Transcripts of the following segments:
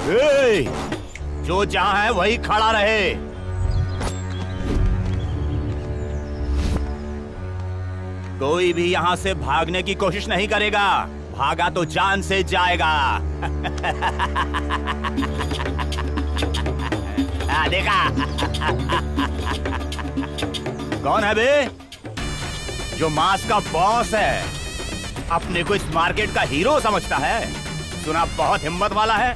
जो जहां है वही खड़ा रहे। कोई भी यहां से भागने की कोशिश नहीं करेगा, भागा तो जान से जाएगा। देखा? कौन है बे? जो मास का बॉस है, अपने को इस मार्केट का हीरो समझता है। सुना बहुत हिम्मत वाला है।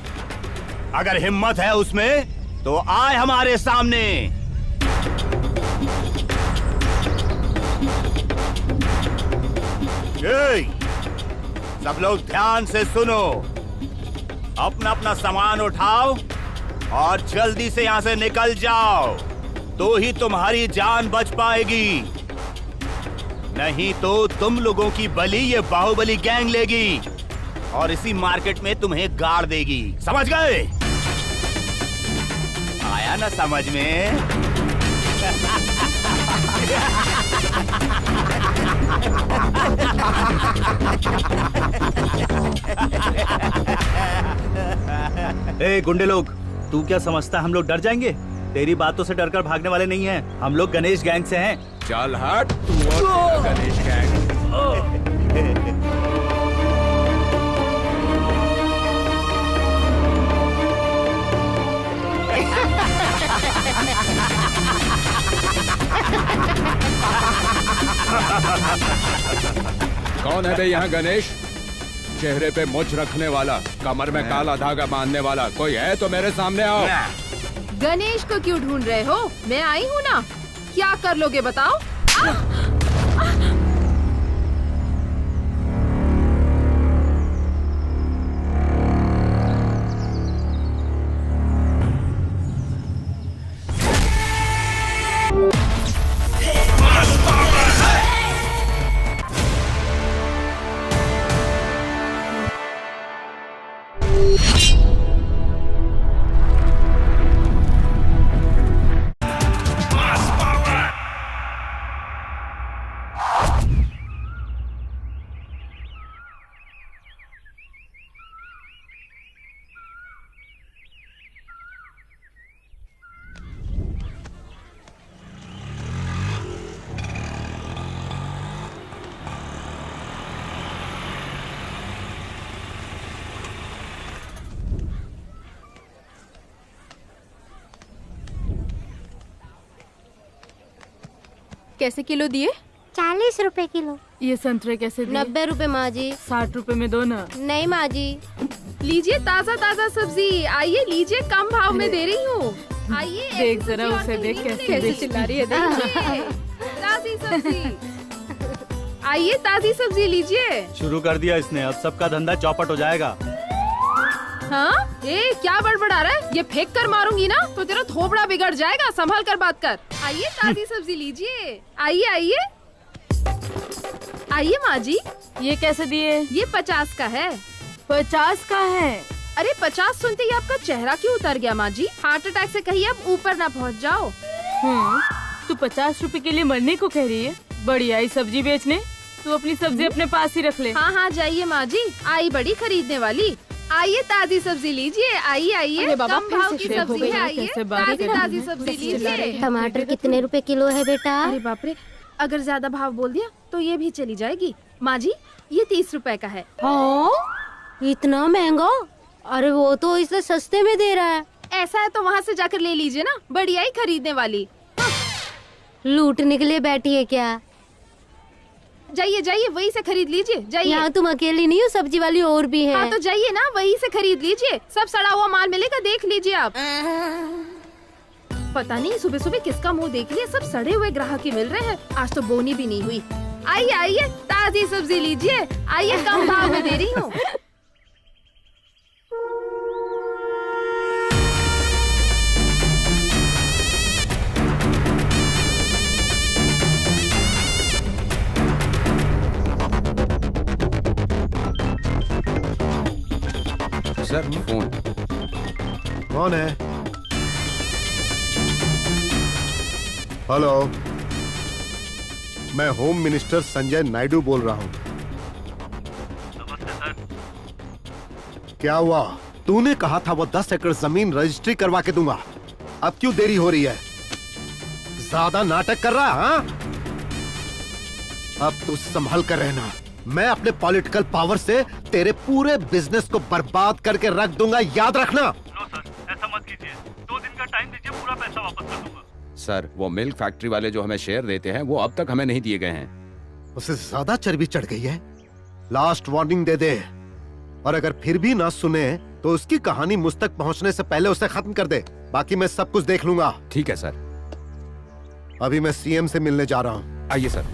अगर हिम्मत है उसमें तो आए हमारे सामने। सब लोग ध्यान से सुनो। अपना अपना सामान उठाओ और जल्दी से यहां से निकल जाओ, तो ही तुम्हारी जान बच पाएगी। नहीं तो तुम लोगों की बलि ये बाहुबली गैंग लेगी और इसी मार्केट में तुम्हें गाड़ देगी। समझ गए? आया ना समझ में? ए गुंडे लोग, तू क्या समझता हम लोग डर जाएंगे? तेरी बातों से डरकर भागने वाले नहीं हैं। हम लोग गणेश गैंग से हैं। चल हट तू और गणेश गैंग। कौन है बे यहाँ गणेश? चेहरे पे मुछ रखने वाला, कमर में काला धागा बांधने वाला कोई है तो मेरे सामने आओ। गणेश को क्यों ढूंढ रहे हो? मैं आई हूँ ना। क्या कर लोगे बताओ? कैसे किलो दिए? 40 रुपए किलो। ये संतरे कैसे दिए? 90 रुपए माँ जी। 60 रुपए में दो ना। नहीं माँ जी। लीजिए ताज़ा ताज़ा सब्जी। आइए लीजिए, कम भाव में दे रही हूँ। आइए देख जरा उसे, देख कैसे चिल्ला रही है। देखिए ताज़ी सब्जी। आइए ताज़ी सब्जी लीजिए। शुरू कर दिया इसने, अब सबका धंधा चौपट हो जाएगा। हाँ? ये क्या बड़बड़ा रहा है? ये फेंक कर मारूंगी ना तो तेरा थोपड़ा बिगड़ जाएगा। संभल कर बात कर। आइए ताज़ी सब्जी लीजिए। आइए आइए आइए माँ जी। ये कैसे दिए? ये 50 का है। 50 का है? अरे 50 सुनते ही आपका चेहरा क्यों उतर गया माँ जी? हार्ट अटैक से कहीं आप ऊपर ना पहुँच जाओ। तू 50 रुपए के लिए मरने को कह रही है? बड़ी आई सब्जी बेचने। तू अपनी सब्जी अपने पास ही रख ले। हाँ हाँ जाइए माँ जी, आई बड़ी खरीदने वाली। आइए ताज़ी सब्जी लीजिए। आइए आइए, कम भाव की सब्जी है। आइए ताज़ी ताज़ी सब्जी लीजिए। टमाटर कितने रुपए किलो है बेटा? अरे बाप रे, अगर ज्यादा भाव बोल दिया तो ये भी चली जाएगी। माँ जी ये 30 रुपए का है। हाँ? इतना महंगा? अरे वो तो इसे सस्ते में दे रहा है। ऐसा है तो वहाँ से जाकर ले लीजिए ना, बढ़िया ही खरीदने वाली। लूटने के लिए बैठी है क्या? जाइए जाइए, वही से खरीद लीजिए। जाइए। यहाँ तुम अकेली नहीं हो, सब्जी वाली और भी है। हाँ तो जाइए ना, वही से खरीद लीजिए। सब सड़ा हुआ माल मिलेगा, देख लीजिए आप। पता नहीं सुबह सुबह किसका मुंह देख लिया, सब सड़े हुए ग्राहक ही मिल रहे हैं। आज तो बोनी भी नहीं हुई। आइए आइए ताज़ी सब्जी लीजिए। आइए कम भाव में दे रही हूँ। Sir phone. कौन है? हेलो, मैं होम मिनिस्टर संजय नायडू बोल रहा हूँ। नमस्ते सर। क्या हुआ? तूने कहा था वो 10 एकड़ जमीन रजिस्ट्री करवा के दूंगा। अब क्यों देरी हो रही है? ज्यादा नाटक कर रहा है हाँ? अब तू संभल कर रहना। मैं अपने पॉलिटिकल पावर से तेरे पूरे बिजनेस को बर्बाद करके रख दूंगा, याद रखना। नो सर, ऐसा मत कीजिए। 2 दिन का टाइम दीजिए, पूरा पैसा वापस कर दूंगा। सर, वो मिल्क फैक्ट्री वाले जो हमें शेयर देते हैं वो अब तक हमें नहीं दिए गए हैं। उसे ज्यादा चर्बी चढ़ गई है। लास्ट वार्निंग दे दे, और अगर फिर भी ना सुने तो उसकी कहानी मुझ तक पहुंचने से पहले उसे खत्म कर दे। बाकी मैं सब कुछ देख लूंगा। ठीक है सर। अभी मैं सीएम से मिलने जा रहा हूँ। आइए सर।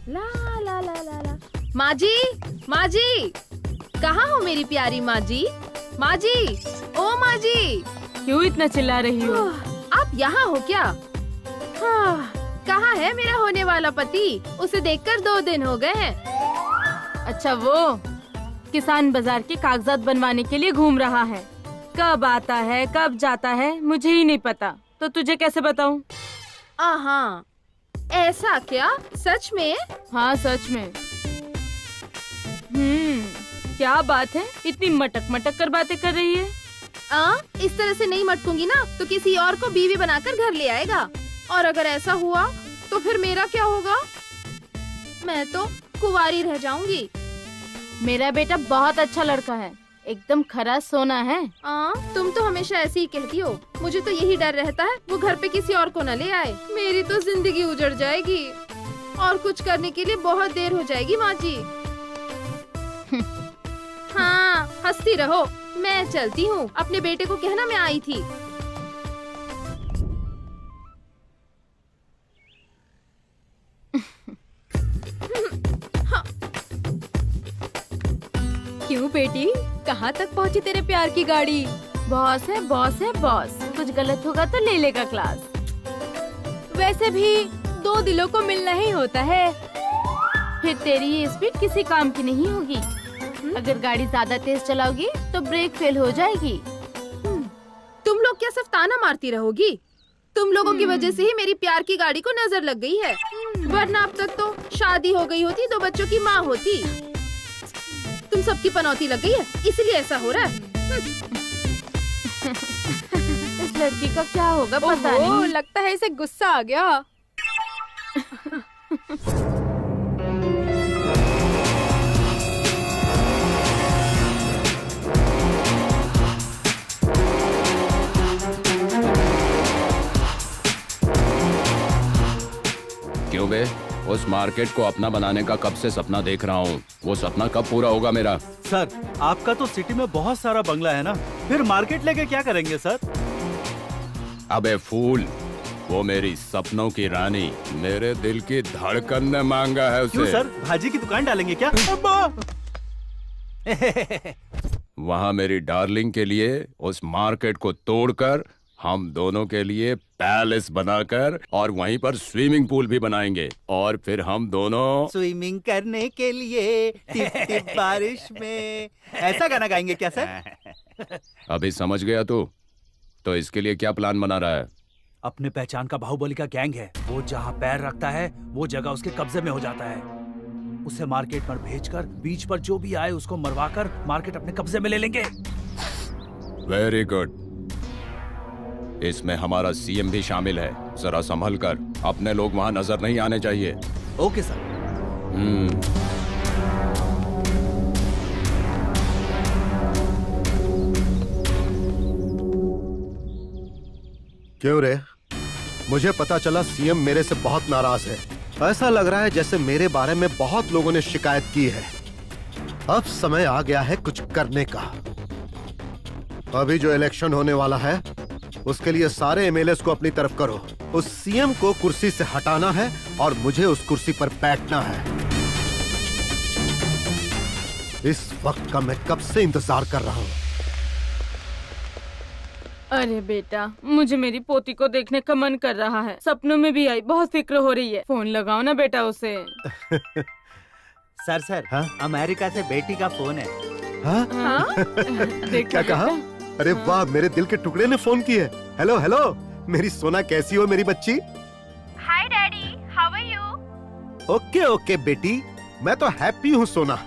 ला ला ला ला ला। माँ जी, माँ जी, कहाँ हो मेरी प्यारी माँ जी? माँ जी, ओ माँ जी, क्यों इतना चिल्ला रही हो? आप यहाँ हो क्या? हाँ, कहाँ है मेरा होने वाला पति? उसे देखकर 2 दिन हो गए हैं। अच्छा, वो किसान बाजार के कागजात बनवाने के लिए घूम रहा है। कब आता है कब जाता है मुझे ही नहीं पता, तो तुझे कैसे बताऊं? हाँ, ऐसा क्या? सच में? हाँ, सच में। क्या बात है, इतनी मटक मटक कर बातें कर रही है? इस तरह से नहीं मटकूंगी ना तो किसी और को बीवी बनाकर घर ले आएगा, और अगर ऐसा हुआ तो फिर मेरा क्या होगा? मैं तो कुंवारी रह जाऊंगी। मेरा बेटा बहुत अच्छा लड़का है, एकदम खरा सोना है। तुम तो हमेशा ऐसे ही कहती हो। मुझे तो यही डर रहता है वो घर पे किसी और को न ले आए। मेरी तो जिंदगी उजड़ जाएगी और कुछ करने के लिए बहुत देर हो जाएगी माँ जी। हाँ, हंसती रहो, मैं चलती हूँ। अपने बेटे को कहना मैं आई थी। क्यों बेटी, कहाँ तक पहुँची तेरे प्यार की गाड़ी? बॉस है बॉस है बॉस, कुछ गलत होगा तो ले लेगा क्लास। वैसे भी 2 दिलों को मिलना ही होता है। फिर तेरी ये स्पीड किसी काम की नहीं होगी। अगर गाड़ी ज्यादा तेज चलाओगी तो ब्रेक फेल हो जाएगी। तुम लोग क्या सिर्फ ताना मारती रहोगी? तुम लोगों की वजह से ही मेरी प्यार की गाड़ी को नजर लग गई है, वरना अब तक तो शादी हो गई होती, 2 बच्चों की माँ होती। तुम सबकी पनौती लग गई है, इसलिए ऐसा हो रहा है। इस लड़की का क्या होगा पता नहीं। लगता है इसे गुस्सा आ गया। क्यों बे? उस मार्केट को अपना बनाने का कब से सपना देख रहा हूँ। वो सपना कब पूरा होगा मेरा? सर, आपका तो सिटी में बहुत सारा बंगला है ना, फिर मार्केट लेके क्या करेंगे सर? अबे फूल, वो मेरी सपनों की रानी, मेरे दिल की धड़कन ने मांगा है उसे। क्यों सर, भाजी की दुकान डालेंगे क्या? वहाँ मेरी डार्लिंग के लिए उस मार्केट को तोड़कर हम दोनों के लिए पैलेस बनाकर और वहीं पर स्विमिंग पूल भी बनाएंगे, और फिर हम दोनों स्विमिंग करने के लिए टिप टिप बारिश में, ऐसा गाना गाएंगे क्या सर? अभी समझ गया तू? तो इसके लिए क्या प्लान बना रहा है? अपने पहचान का बाहुबली का गैंग है, वो जहाँ पैर रखता है वो जगह उसके कब्जे में हो जाता है। उसे मार्केट पर भेजकर बीच पर जो भी आए उसको मरवाकर मार्केट अपने कब्जे में ले लेंगे। Very good. इसमें हमारा सीएम भी शामिल है। जरा संभल कर, अपने लोग वहाँ नजर नहीं आने चाहिए। Okay sir. क्यों रे? मुझे पता चला सीएम मेरे से बहुत नाराज है। ऐसा लग रहा है जैसे मेरे बारे में बहुत लोगों ने शिकायत की है। अब समय आ गया है कुछ करने का। अभी जो इलेक्शन होने वाला है उसके लिए सारे एमएलएस को अपनी तरफ करो। उस सीएम को कुर्सी से हटाना है और मुझे उस कुर्सी पर बैठना है। इस वक्त का मैं कब से इंतजार कर रहा हूँ। अरे बेटा, मुझे मेरी पोती को देखने का मन कर रहा है। सपनों में भी आई, बहुत फिक्र हो रही है। फोन लगाओ ना बेटा उसे। सर हाँ? अमेरिका से बेटी का फोन है। हाँ? क्या कहा? अरे वाह, मेरे दिल के टुकड़े ने फोन की है। हेलो हेलो, मेरी सोना कैसी हो मेरी बच्ची? Hi daddy, how are you? Okay okay बेटी, मैं तो हैप्पी हूँ सोना।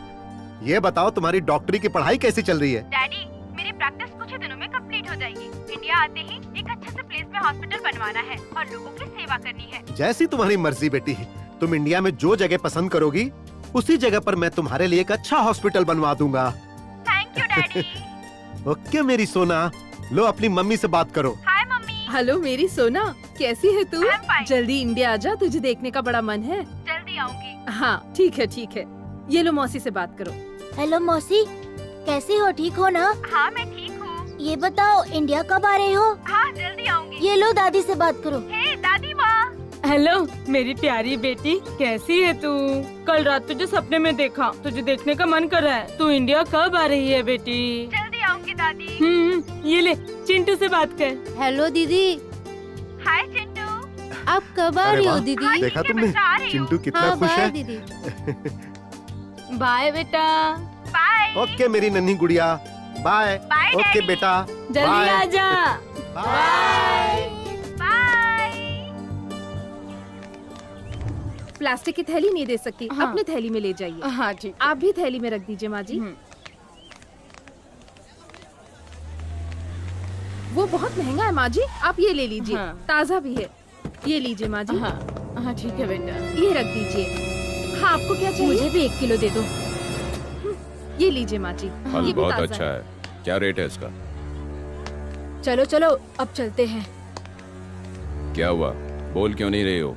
ये बताओ तुम्हारी डॉक्टरी की पढ़ाई कैसी चल रही है? डैडी, मेरी प्रैक्टिस कुछ ही दिनों में कंप्लीट हो जाएगी। इंडिया आते ही एक अच्छे से प्लेस में हॉस्पिटल बनवाना है और लोगों की सेवा करनी है। जैसी तुम्हारी मर्जी बेटी, तुम इंडिया में जो जगह पसंद करोगी उसी जगह पर मैं तुम्हारे लिए एक अच्छा हॉस्पिटल बनवा दूंगा। Thank you daddy. ओके मेरी सोना, लो अपनी मम्मी से बात करो। हाय मम्मी। हेलो मेरी सोना, कैसी है तू? I'm fine. जल्दी इंडिया आजा, तुझे देखने का बड़ा मन है। जल्दी आऊंगी। हाँ ठीक है ठीक है। ये लो मौसी से बात करो। हेलो मौसी, कैसी हो? ठीक हो ना? हाँ मैं ठीक हूँ। ये बताओ इंडिया कब आ रहे हो? हाँ जल्दी आऊंगी। ये लो दादी से बात करो। हे दादी माँ। हेलो मेरी प्यारी बेटी, कैसी है तू? कल रात तुझे सपने में देखा, तुझे देखने का मन कर रहा है। तू इंडिया कब आ रही है बेटी? जल्दी आऊंगी दादी। ये ले, चिंटू से बात कर। हेलो दीदी। हाय चिंटू। आप कब आ अरे रही हो वाह, दीदी? देखा तुमने चिंटू कितना हाँ खुश बाय है। दीदी। बाय बेटा। बाय। ओके मेरी नन्ही गुड़िया, बाय। Bye okay daddy. बेटा, जल्दी बाय। आजा। बाय। बाय। प्लास्टिक की थैली नहीं दे सकती, हाँ। अपनी थैली में ले जाइए। हाँ ठीक। आप भी थैली में रख दीजिए माँ जी। वो बहुत महंगा है माँ जी, आप ये ले लीजिए। हाँ। ताज़ा भी है। ये लीजिए माँ जी। हाँ हाँ ठीक है बेटा। ये रख दीजिए। हाँ आपको क्या चाहिए? मुझे भी 1 किलो दे दो। ये लीजिए माँ जी। फल ये भी बहुत ताज़ा अच्छा है। क्या रेट है इसका? चलो चलो अब चलते हैं। क्या हुआ, बोल क्यों नहीं रही हो?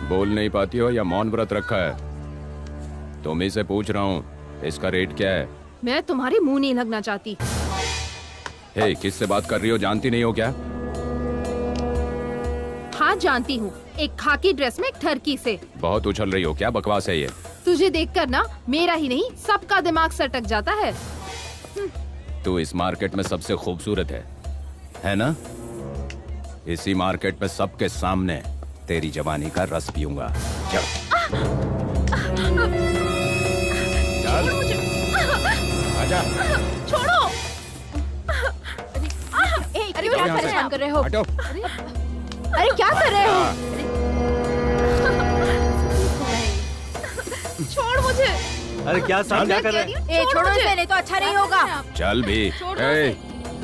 बोल नहीं पाती हो या मौन व्रत रखा है? तुम ही से पूछ रहा हूँ, इसका रेट क्या है? मैं तुम्हारे मुंह नहीं लगना चाहती। हे, किससे बात कर रही हो, जानती नहीं हो क्या? हाँ जानती हूँ, एक खाकी ड्रेस में एक ठरकी से। बहुत उछल रही हो, क्या बकवास है ये? तुझे देखकर ना मेरा ही नहीं सबका दिमाग सटक जाता है। तू इस मार्केट में सबसे खूबसूरत है ना? इसी मार्केट में सबके सामने तेरी जवानी का रस पीऊंगा। चल चल आजा। छोड़ो। अरे क्या परेशान कर रहे हो? हटो। अरे क्या कर रहे हो? छोड़ मुझे। अरे क्या साहब क्या कर रहे हैं? ए छोड़ो इसे, नहीं तो अच्छा नहीं होगा। चल भी। ए,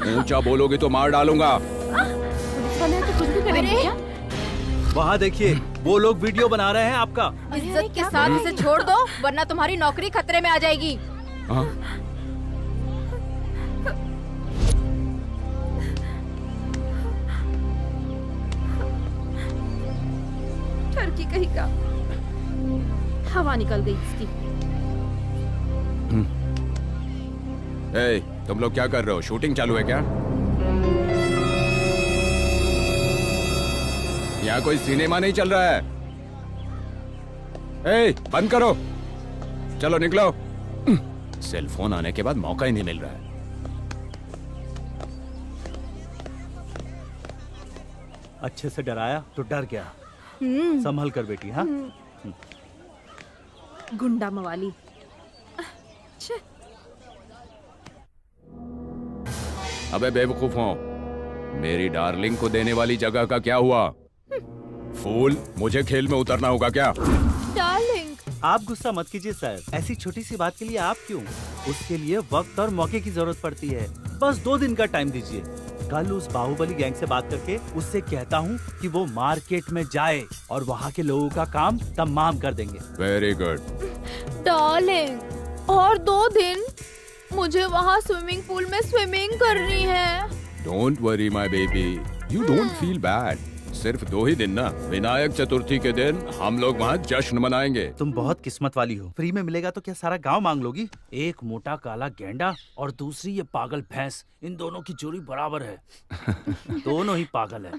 ऊंचा बोलोगे तो मार डालूंगा। कुछ भी करेंगे क्या? वहाँ देखिए, वो लोग वीडियो बना रहे हैं आपका। इज्जत के साथ इसे छोड़ दो, वरना तुम्हारी नौकरी खतरे में आ जाएगी। हाँ? ठरकी कहीं का हवा निकल गई इसकी। ए, तुम लोग क्या कर रहे हो? शूटिंग चालू है क्या? यहाँ कोई सिनेमा नहीं चल रहा है। ए, बंद करो, चलो निकलो। सेल फोन आने के बाद मौका ही नहीं मिल रहा है। अच्छे से डराया तो डर गया। संभल कर बेटी। हाँ गुंडा मवाली। अबे बेवकूफों, मेरी डार्लिंग को देने वाली जगह का क्या हुआ? फूल, मुझे खेल में उतरना होगा क्या? डार्लिंग, आप गुस्सा मत कीजिए सर, ऐसी छोटी सी बात के लिए आप क्यों? उसके लिए वक्त और मौके की जरूरत पड़ती है। बस 2 दिन का टाइम दीजिए। कल उस बाहुबली गैंग से बात करके उससे कहता हूँ कि वो मार्केट में जाए और वहाँ के लोगों का काम तमाम कर देंगे। Very good. डार्लिंग, और 2 दिन मुझे वहाँ स्विमिंग पूल में स्विमिंग करनी है। Don't worry my baby, you don't feel bad. सिर्फ 2 ही दिन ना, विनायक चतुर्थी के दिन हम लोग वहाँ जश्न मनाएंगे। तुम बहुत किस्मत वाली हो। फ्री में मिलेगा तो क्या सारा गांव मांग लोगी? एक मोटा काला गेंडा और दूसरी ये पागल भैंस, इन दोनों की जोड़ी बराबर है। दोनों ही पागल है।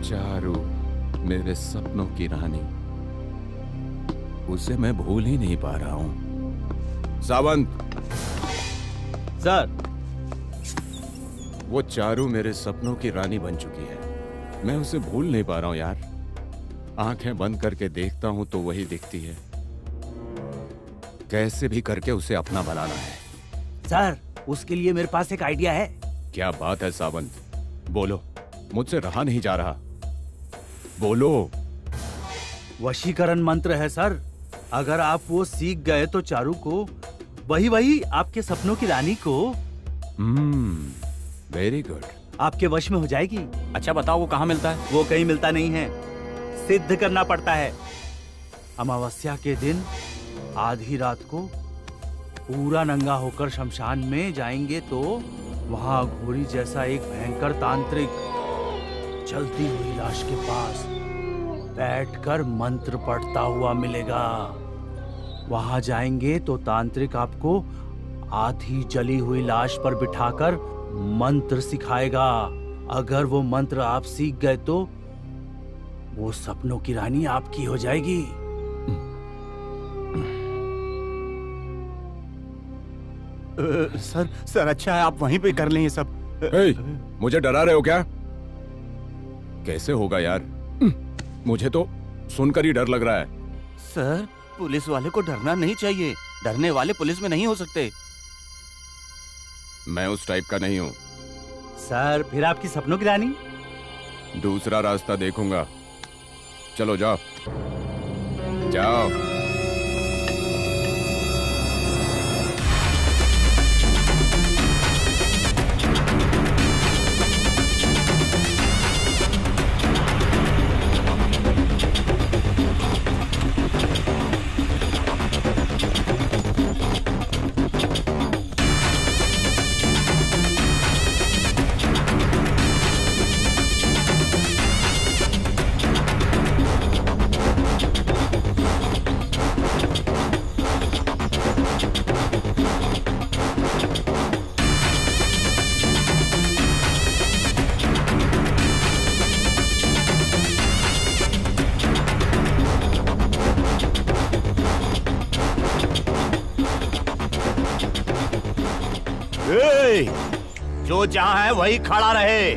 चारू, मेरे सपनों की रानी, उसे मैं भूल ही नहीं पा रहा हूँ। सावंत सर, वो चारू मेरे सपनों की रानी बन चुकी है। मैं उसे भूल नहीं पा रहा हूँ यार। आंखें बंद करके देखता हूं तो वही दिखती है। कैसे भी करके उसे अपना बनाना है। सर, उसके लिए मेरे पास एक आइडिया है। क्या बात है सावंत, बोलो, मुझसे रहा नहीं जा रहा, बोलो। वशीकरण मंत्र है सर। अगर आप वो सीख गए तो चारू को, वही आपके सपनों की रानी को वेरी गुड, आपके वश में हो जाएगी। अच्छा बताओ वो कहाँ मिलता है? वो कहीं मिलता नहीं है, सिद्ध करना पड़ता है। अमावस्या के दिन आधी रात को पूरा नंगा होकर शमशान में जाएंगे तो वहां घोड़ी जैसा एक भयंकर तांत्रिक जलती हुई लाश के पास बैठकर मंत्र पढ़ता हुआ मिलेगा। वहां जाएंगे तो तांत्रिक आपको आधी जली हुई लाश पर बिठाकर मंत्र सिखाएगा। अगर वो मंत्र आप सीख गए तो वो सपनों की रानी आपकी हो जाएगी। सर अच्छा है आप वहीं पे कर लें ये सब। मुझे डरा रहे हो क्या? कैसे होगा यार, मुझे तो सुनकर ही डर लग रहा है। सर पुलिस वाले को डरना नहीं चाहिए, डरने वाले पुलिस में नहीं हो सकते। मैं उस टाइप का नहीं हूँ। सर फिर आपकी सपनों की रानी? दूसरा रास्ता देखूंगा। चलो जाओ जाओ। जो जहां है वही खड़ा रहे।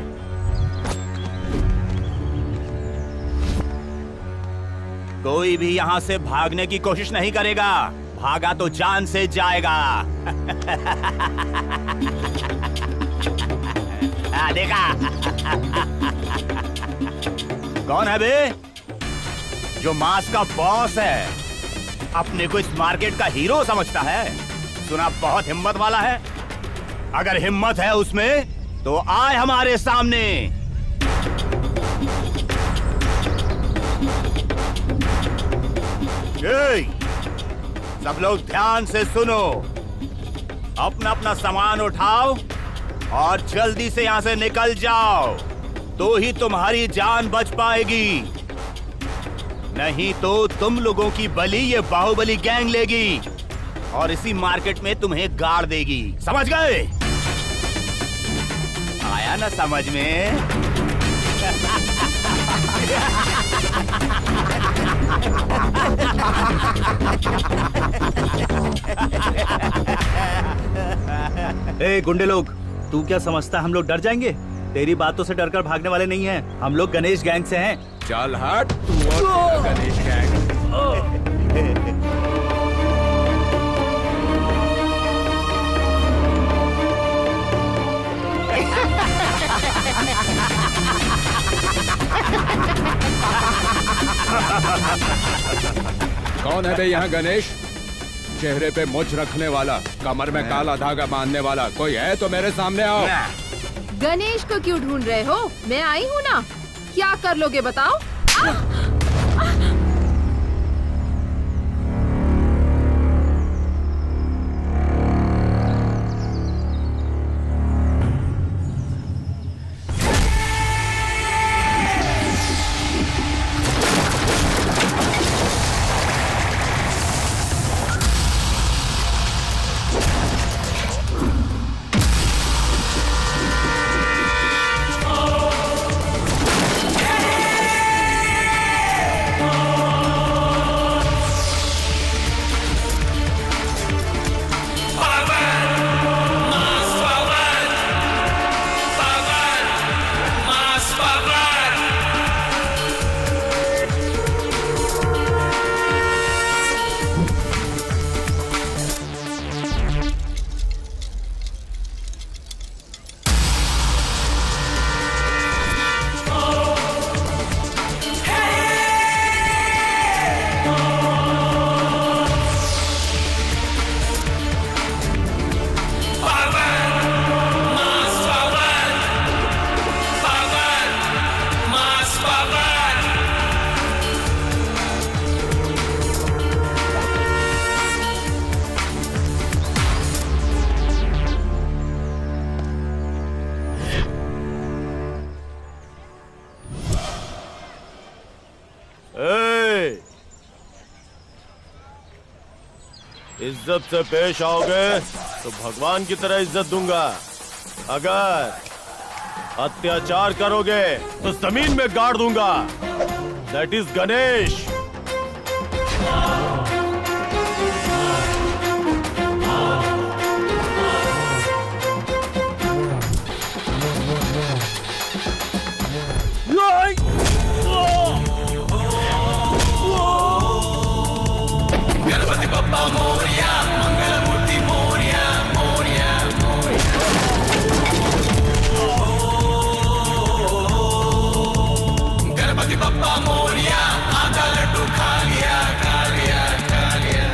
कोई भी यहां से भागने की कोशिश नहीं करेगा, भागा तो जान से जाएगा। देखा? कौन है बे? जो मास का बॉस है, अपने को इस मार्केट का हीरो समझता है। सुना बहुत हिम्मत वाला है। अगर हिम्मत है उसमें तो आए हमारे सामने। सब लोग ध्यान से सुनो, अपना अपना सामान उठाओ और जल्दी से यहां से निकल जाओ, तो ही तुम्हारी जान बच पाएगी। नहीं तो तुम लोगों की बलि ये बाहुबली गैंग लेगी और इसी मार्केट में तुम्हें गाड़ देगी। समझ गए? आया ना समझ में? ए गुंडे लोग, तू क्या समझता हम लोग डर जाएंगे? तेरी बातों से डरकर भागने वाले नहीं हैं। हम लोग गणेश गैंग से हैं। चल हट तू और गणेश गैंग। कौन है बे यहाँ गणेश? चेहरे पे मुछ रखने वाला, कमर में काला धागा बांधने वाला कोई है तो मेरे सामने आओ। गणेश को क्यों ढूंढ रहे हो? मैं आई हूँ ना। क्या कर लोगे बताओ? ए, इज्जत से पेश आओगे तो भगवान की तरह इज्जत दूंगा। अगर अत्याचार करोगे तो जमीन में गाड़ दूंगा। That is Ganesh. गणपति बप्पा मोरया, मंगल मूर्ति मोरया, मोरया, मोरया। गणपति बप्पा मोरया, आधा लड्डू खा लिया, खा लिया, खा लिया।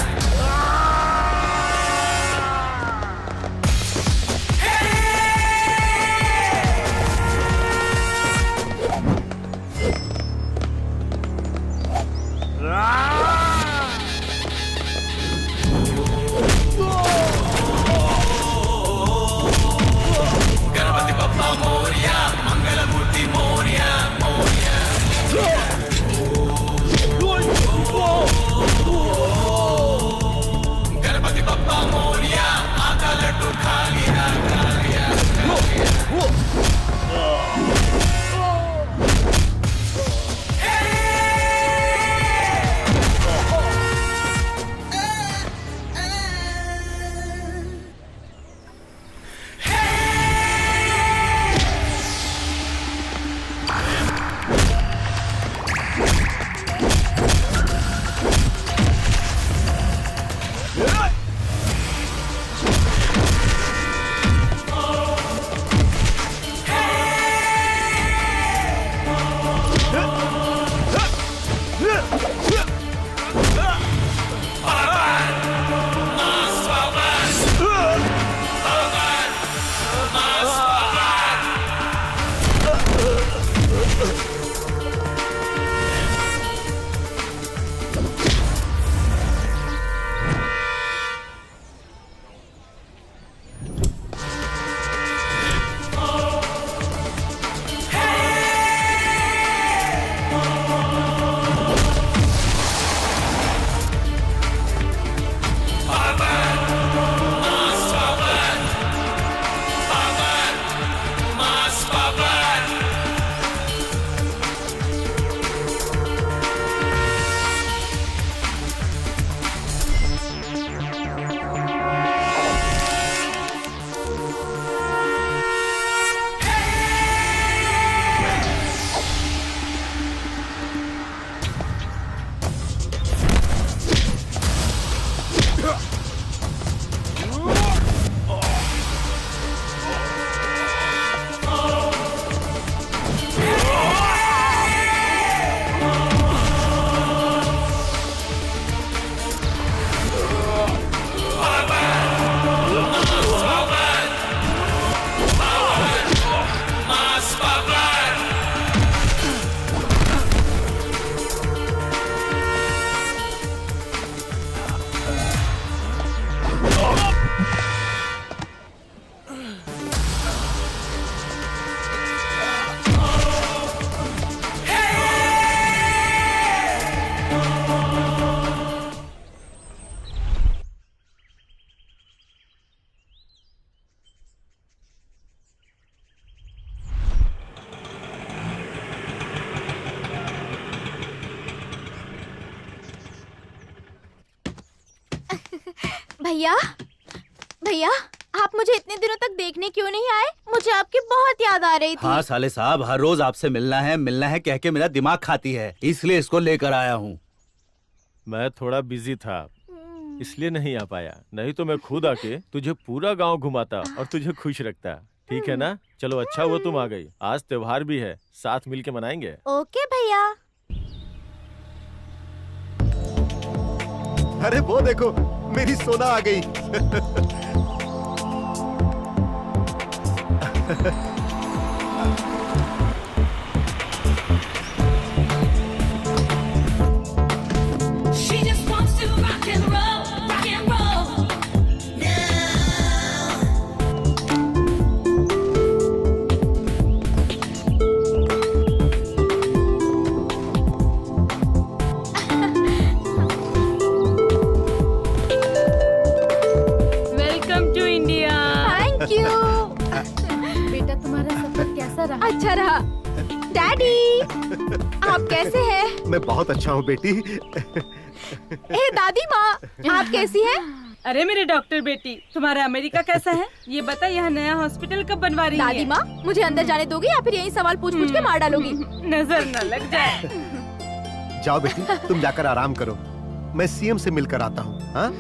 गणपति बप्पा मोरया, मंगल मूर्ति मोरया, मोरया। गणपति बप्पा मोरया, आधा लड्डू खा लिया, खा लिया, खा लिया। भैया, भैया, आप मुझे इतने दिनों तक देखने क्यों नहीं आए? मुझे आपकी बहुत याद आ रही थी। हाँ साले साहब, हर रोज आपसे मिलना है कह के मेरा दिमाग खाती है, इसलिए इसको लेकर आया हूँ। मैं थोड़ा बिजी था इसलिए नहीं आ पाया, नहीं तो मैं खुद आके तुझे पूरा गांव घुमाता और तुझे खुश रखता। ठीक है ना? चलो अच्छा हुआ तुम आ गई। आज त्योहार भी है, साथ मिलके मनाएंगे। ओके भैया। अरे वो देखो, मेरी सोना आ गई। She just wants to rock and roll, rock and roll. अच्छा रहा। डैडी, आप कैसे हैं? मैं बहुत अच्छा हूँ बेटी। ए दादी माँ, आप कैसी हैं? अरे मेरे डॉक्टर बेटी, तुम्हारा अमेरिका कैसा है? ये बता, यहाँ नया हॉस्पिटल कब बनवा रही है? दादी माँ, मुझे अंदर जाने दोगी या फिर यही सवाल पूछ पूछ के मार डालोगी? नजर न लग जाए। जाओ बेटी, तुम जाकर आराम करो, मैं सीएम से मिलकर आता हूँ। हाँ,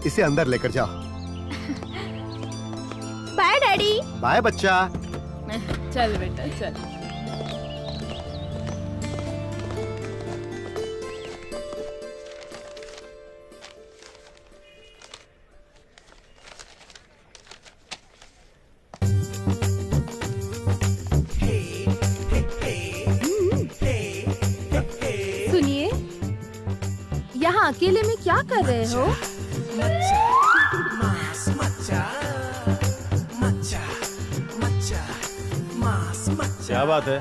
इसे अंदर लेकर जाओ। Bye daddy. बाय बच्चा। चल बेटा चल। सुनिए, यहाँ अकेले में क्या कर रहे हो? क्या बात है?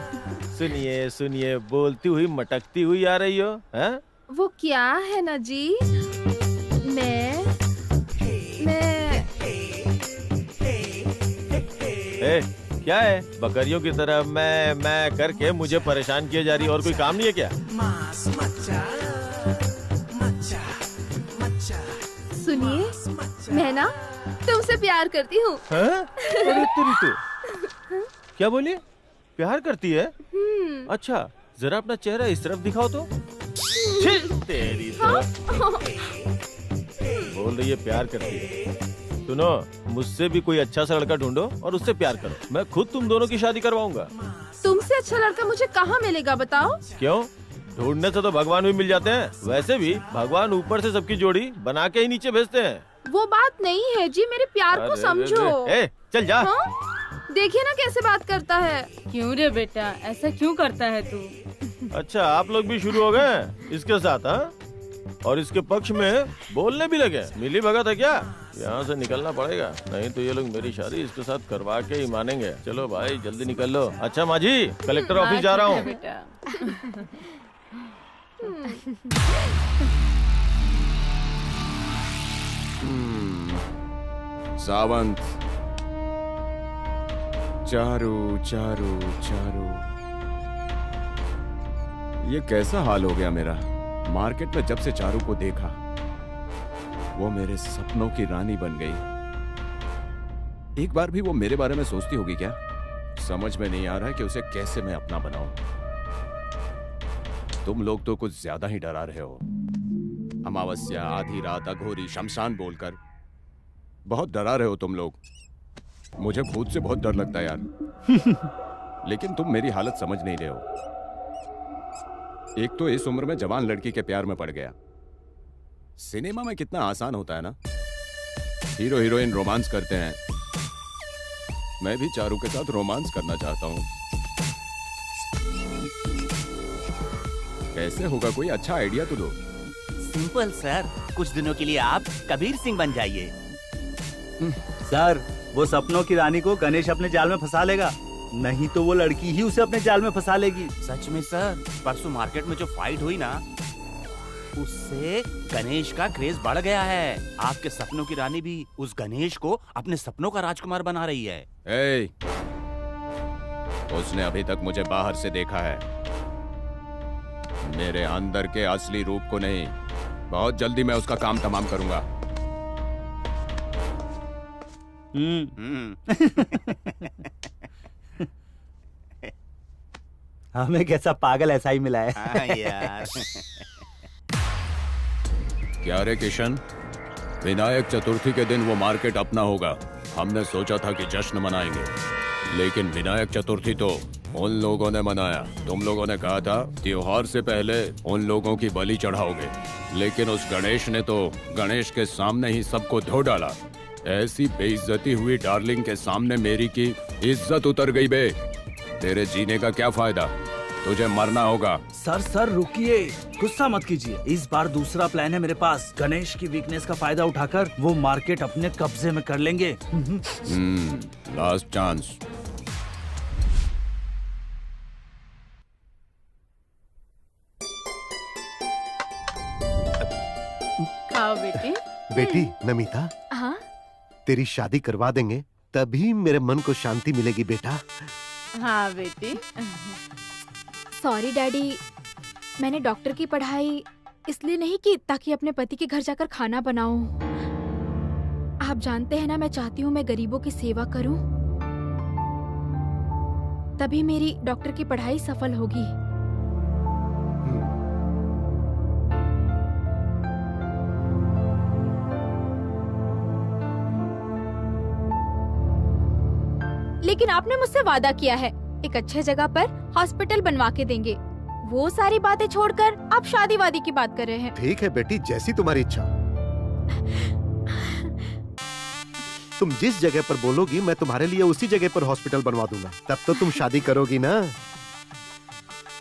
सुनिए सुनिए, बोलती हुई मटकती हुई आ रही हो, हैं? वो क्या है ना जी, मैं ए, क्या है? बकरियों की तरह मैं करके मुझे परेशान किए जा रही, और कोई काम नहीं है क्या? सुनिए, मैं ना तुमसे प्यार करती हूँ। अरे तेरी तो क्या बोली? प्यार करती है? अच्छा, जरा अपना चेहरा इस तरफ दिखाओ तो। तेरी तो बोल रही है प्यार करती है। सुनो, मुझसे भी कोई अच्छा सा लड़का ढूंढो और उससे प्यार करो, मैं खुद तुम दोनों की शादी करवाऊंगा। तुमसे अच्छा लड़का मुझे कहाँ मिलेगा बताओ? क्यों? ढूंढने से तो भगवान भी मिल जाते हैं। वैसे भी भगवान ऊपर से सबकी जोड़ी बना के ही नीचे भेजते हैं। वो बात नहीं है जी, मेरे प्यार को समझो। चल जा। देखिए ना कैसे बात करता है। क्यों रे बेटा, ऐसा क्यों करता है तू? अच्छा, आप लोग भी शुरू हो गए इसके साथ? हाँ, और इसके पक्ष में बोलने भी लगे। मिली भगत है क्या? यहाँ से निकलना पड़ेगा, नहीं तो ये लोग मेरी शादी इसके साथ करवा के ही मानेंगे। चलो भाई जल्दी निकल लो। अच्छा माँ जी, कलेक्टर ऑफिस जा रहा हूँ। सावंत, चारू चारू चारू, ये कैसा हाल हो गया मेरा। मार्केट में जब से चारू को देखा, वो मेरे सपनों की रानी बन गई। एक बार भी वो मेरे बारे में सोचती होगी क्या? समझ में नहीं आ रहा है कि उसे कैसे मैं अपना बनाऊं। तुम लोग तो कुछ ज्यादा ही डरा रहे हो। अमावस्या, आधी रात, अघोरी, शमशान बोलकर बहुत डरा रहे हो तुम लोग। मुझे खुद से बहुत डर लगता है यार। लेकिन तुम मेरी हालत समझ नहीं रहे हो। एक तो इस उम्र में जवान लड़की के प्यार में पड़ गया। सिनेमा में कितना आसान होता है ना, हीरो हीरोइन रोमांस करते हैं। मैं भी चारू के साथ रोमांस करना चाहता हूँ। कैसे होगा? कोई अच्छा आइडिया तो दो। सिंपल सर, कुछ दिनों के लिए आप कबीर सिंह बन जाइए। सर, वो सपनों की रानी को गणेश अपने जाल में फंसा लेगा, नहीं तो वो लड़की ही उसे अपने जाल में फंसा लेगी। सच में सर, परसों मार्केट में जो फाइट हुई ना, उससे गणेश का क्रेज बढ़ गया है। आपके सपनों की रानी भी उस गणेश को अपने सपनों का राजकुमार बना रही है। उसने अभी तक मुझे बाहर से देखा है, मेरे अंदर के असली रूप को नहीं। बहुत जल्दी मैं उसका काम तमाम करूंगा। हमें कैसा पागल ऐसा ही मिला है। हाँ यार। क्या रे किशन, विनायक चतुर्थी के दिन वो मार्केट अपना होगा। हमने सोचा था कि जश्न मनाएंगे, लेकिन विनायक चतुर्थी तो उन लोगों ने मनाया। तुम लोगों ने कहा था त्योहार से पहले उन लोगों की बलि चढ़ाओगे, लेकिन उस गणेश ने तो गणेश के सामने ही सबको धो डाला। ऐसी बेइज्जती हुई डार्लिंग के सामने मेरी की इज्जत उतर गई बे। तेरे जीने का क्या फायदा? तुझे मरना होगा। सर रुकिए, गुस्सा मत कीजिए। इस बार दूसरा प्लान है मेरे पास। गणेश की वीकनेस का फायदा उठाकर वो मार्केट अपने कब्जे में कर लेंगे। Last chance. खाओ बेटी। बेटी नमिता, हाँ? तेरी शादी करवा देंगे तभी मेरे मन को शांति मिलेगी बेटा। हाँ बेटी। सॉरी डैडी, मैंने डॉक्टर की पढ़ाई इसलिए नहीं की ताकि अपने पति के घर जाकर खाना बनाऊं। आप जानते हैं ना, मैं चाहती हूँ मैं गरीबों की सेवा करूं, तभी मेरी डॉक्टर की पढ़ाई सफल होगी। लेकिन आपने मुझसे वादा किया है एक अच्छे जगह पर हॉस्पिटल बनवा के देंगे। वो सारी बातें छोड़कर आप शादी वादी की बात कर रहे हैं। ठीक है बेटी, जैसी तुम्हारी इच्छा। तुम जिस जगह पर बोलोगी मैं तुम्हारे लिए उसी जगह पर हॉस्पिटल बनवा दूंगा। तब तो तुम शादी करोगी ना?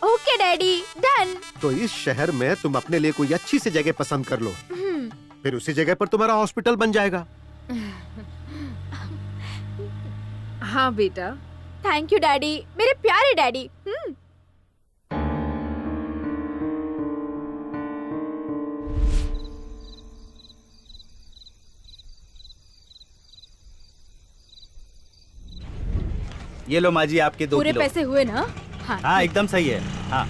Okay daddy, done. तो इस शहर में तुम अपने लिए कोई अच्छी सी जगह पसंद कर लो, फिर उसी जगह पर तुम्हारा हॉस्पिटल बन जाएगा। हाँ बेटा। थैंक यू डैडी, मेरे प्यारे डैडी। ये लो माँ जी आपके 2 पूरे किलो। पैसे हुए ना? हाँ एकदम सही है। हाँ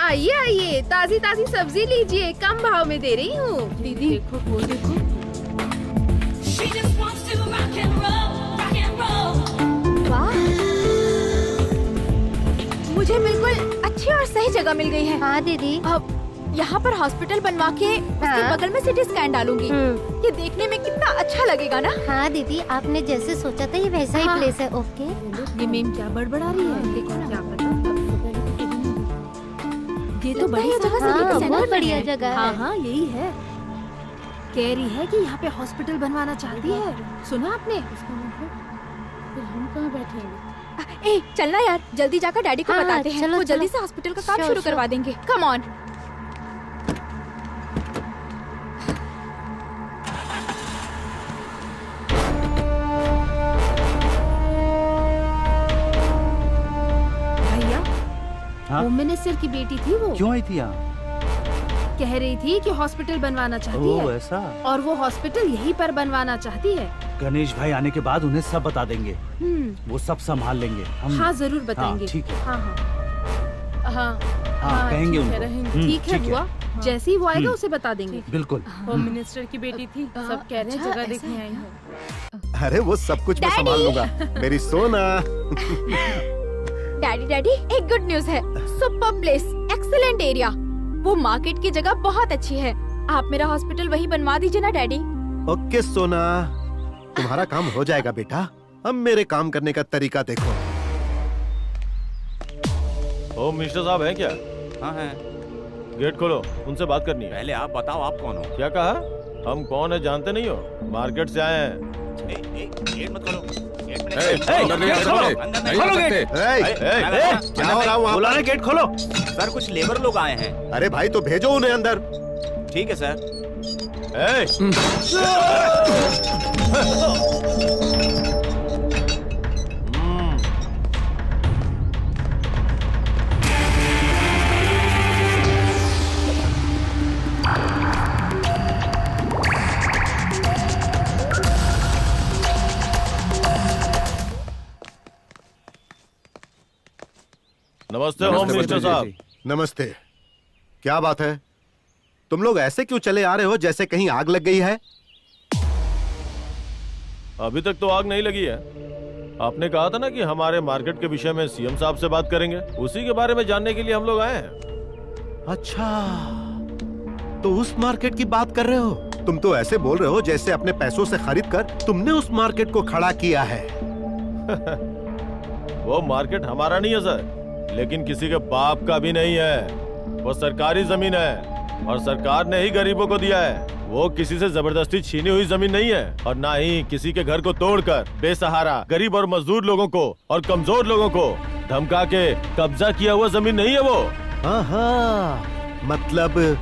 आइए आइए, ताजी ताजी सब्जी लीजिए, कम भाव में दे रही हूँ। दीदी देखो, वो देखो। वाह, मुझे बिल्कुल अच्छी और सही जगह मिल गई है। हाँ दीदी। अब यहाँ पर हॉस्पिटल बनवा के उसके बगल में सिटी स्कैन डालूंगी। ये देखने में कितना अच्छा लगेगा ना? हाँ दीदी, आपने जैसे सोचा था ये वैसा ही प्लेस है। ओके। ये मेम क्या बड़बड़ा रही है? देखो क्या पता। ये तो बड़ी जगह से बहुत बढ़िया जगह है। हाँ हाँ यही है। कह रही है कि यहाँ पे हॉस्पिटल बनवाना चाहती है। सुना आपने? फिर हम कहाँ बैठेंगे? ए चलना यार, जल्दी जाकर डैडी को हाँ, बताते हैं। चलो, वो जल्दी चलो। से हॉस्पिटल का काम श्योर, शुरू श्योर। करवा देंगे। Come on. हाँ? होम मिनिस्टर की बेटी थी वो। क्यों आई थी यहाँ? कह रही थी कि हॉस्पिटल बनवाना चाहती ओह, है। ऐसा? और वो हॉस्पिटल यहीं पर बनवाना चाहती है। गणेश भाई आने के बाद उन्हें सब बता देंगे। वो सब संभाल लेंगे हम। हाँ जरूर बताएंगे। हाँ, ठीक है। हाँ हाँ हाँ कहेंगे ठीक है, उनको। रहेंगे। ठीक है बुआ, जैसे ही वो आएगा उसे बता देंगे। बिल्कुल। होम मिनिस्टर की बेटी थी, सब कह रहे हैं जगह देखने आई है। अरे वो सब कुछ मैं संभाल लूंगा मेरी सोना। डैडी डैडी, एक गुड न्यूज है। Super place, excellent area. वो मार्केट की जगह बहुत अच्छी है। आप मेरा हॉस्पिटल वहीं बनवा दीजिए ना डैडी। ओके सोना, तुम्हारा काम हो जाएगा बेटा। अब मेरे काम करने का तरीका देखो। होम मिनिस्टर साहब हैं क्या? हाँ है। गेट खोलो, उनसे बात करनी है। पहले आप बताओ आप कौन हो? क्या कहा? हम कौन है जानते नहीं हो? मार्केट से आए हैं। गेट मत खोलो। क्या हो रहा वहाँ पर? गेट खोलो। सर कुछ लेबर लोग आए हैं। अरे भाई तो भेजो उन्हें अंदर। ठीक है सर। नमस्ते होम मिनिस्टर साहब। नमस्ते। क्या बात है, तुम लोग ऐसे क्यों चले आ रहे हो जैसे कहीं आग लग गई है? अभी तक तो आग नहीं लगी है। आपने कहा था ना कि हमारे मार्केट के विषय में सीएम साहब से बात करेंगे, उसी के बारे में जानने के लिए हम लोग आए हैं। अच्छा, तो उस मार्केट की बात कर रहे हो? तुम तो ऐसे बोल रहे हो जैसे अपने पैसों से खरीद कर तुमने उस मार्केट को खड़ा किया है। वो मार्केट हमारा नहीं है सर, लेकिन किसी के बाप का भी नहीं है। वो सरकारी जमीन है और सरकार ने ही गरीबों को दिया है। वो किसी से जबरदस्ती छीनी हुई जमीन नहीं है और ना ही किसी के घर को तोड़कर बेसहारा गरीब और मजदूर लोगों को और कमजोर लोगों को धमका के कब्जा किया हुआ जमीन नहीं है वो। हाँ, मतलब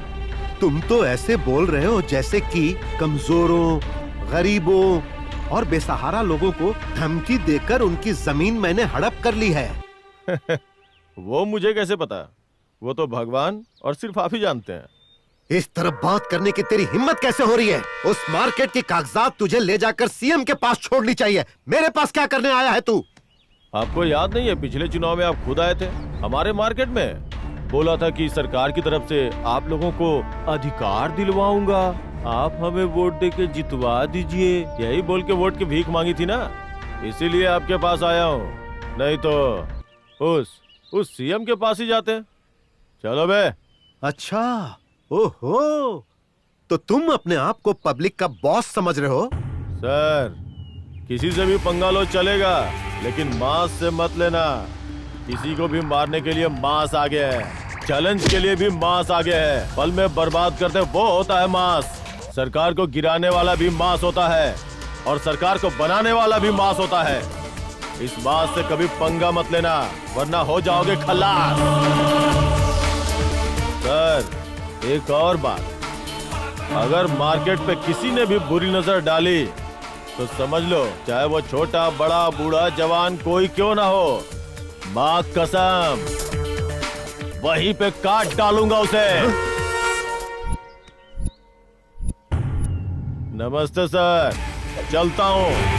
तुम तो ऐसे बोल रहे हो जैसे कि कमजोरों, गरीबों और बेसहारा लोगों को धमकी देकर उनकी जमीन मैंने हड़प कर ली है। वो मुझे कैसे पता? वो तो भगवान और सिर्फ आप ही जानते हैं। इस तरह बात करने की तेरी हिम्मत कैसे हो रही है? उस मार्केट की कागजात तुझे ले जाकर सीएम के पास छोड़नी चाहिए। मेरे पास क्या करने आया है तू? आपको याद नहीं है पिछले चुनाव में आप खुद आए थे हमारे मार्केट में, बोला था कि सरकार की तरफ से आप लोगों को अधिकार दिलवाऊंगा, आप हमें वोट देके जितवा दीजिए, यही बोल के वोट की भीख मांगी थी ना, इसीलिए आपके पास आया हूँ। नहीं तो उस सीएम के पास ही जाते। चलो बे। अच्छा, ओहो, तो तुम अपने आप को पब्लिक का बॉस समझ रहे हो? सर, किसी से भी पंगा लो चलेगा, लेकिन मांस से मत लेना। किसी को भी मारने के लिए मांस आ गया है, चैलेंज के लिए भी मांस आ गया है। पल में बर्बाद करते वो होता है मांस। सरकार को गिराने वाला भी मांस होता है और सरकार को बनाने वाला भी मांस होता है। इस मांस से कभी पंगा मत लेना, वरना हो जाओगे खल्लास। सर, एक और बात, अगर मार्केट पे किसी ने भी बुरी नजर डाली तो समझ लो, चाहे वो छोटा बड़ा बूढ़ा जवान कोई क्यों ना हो, मां कसम वहीं पे काट डालूंगा उसे। नमस्ते सर, चलता हूँ।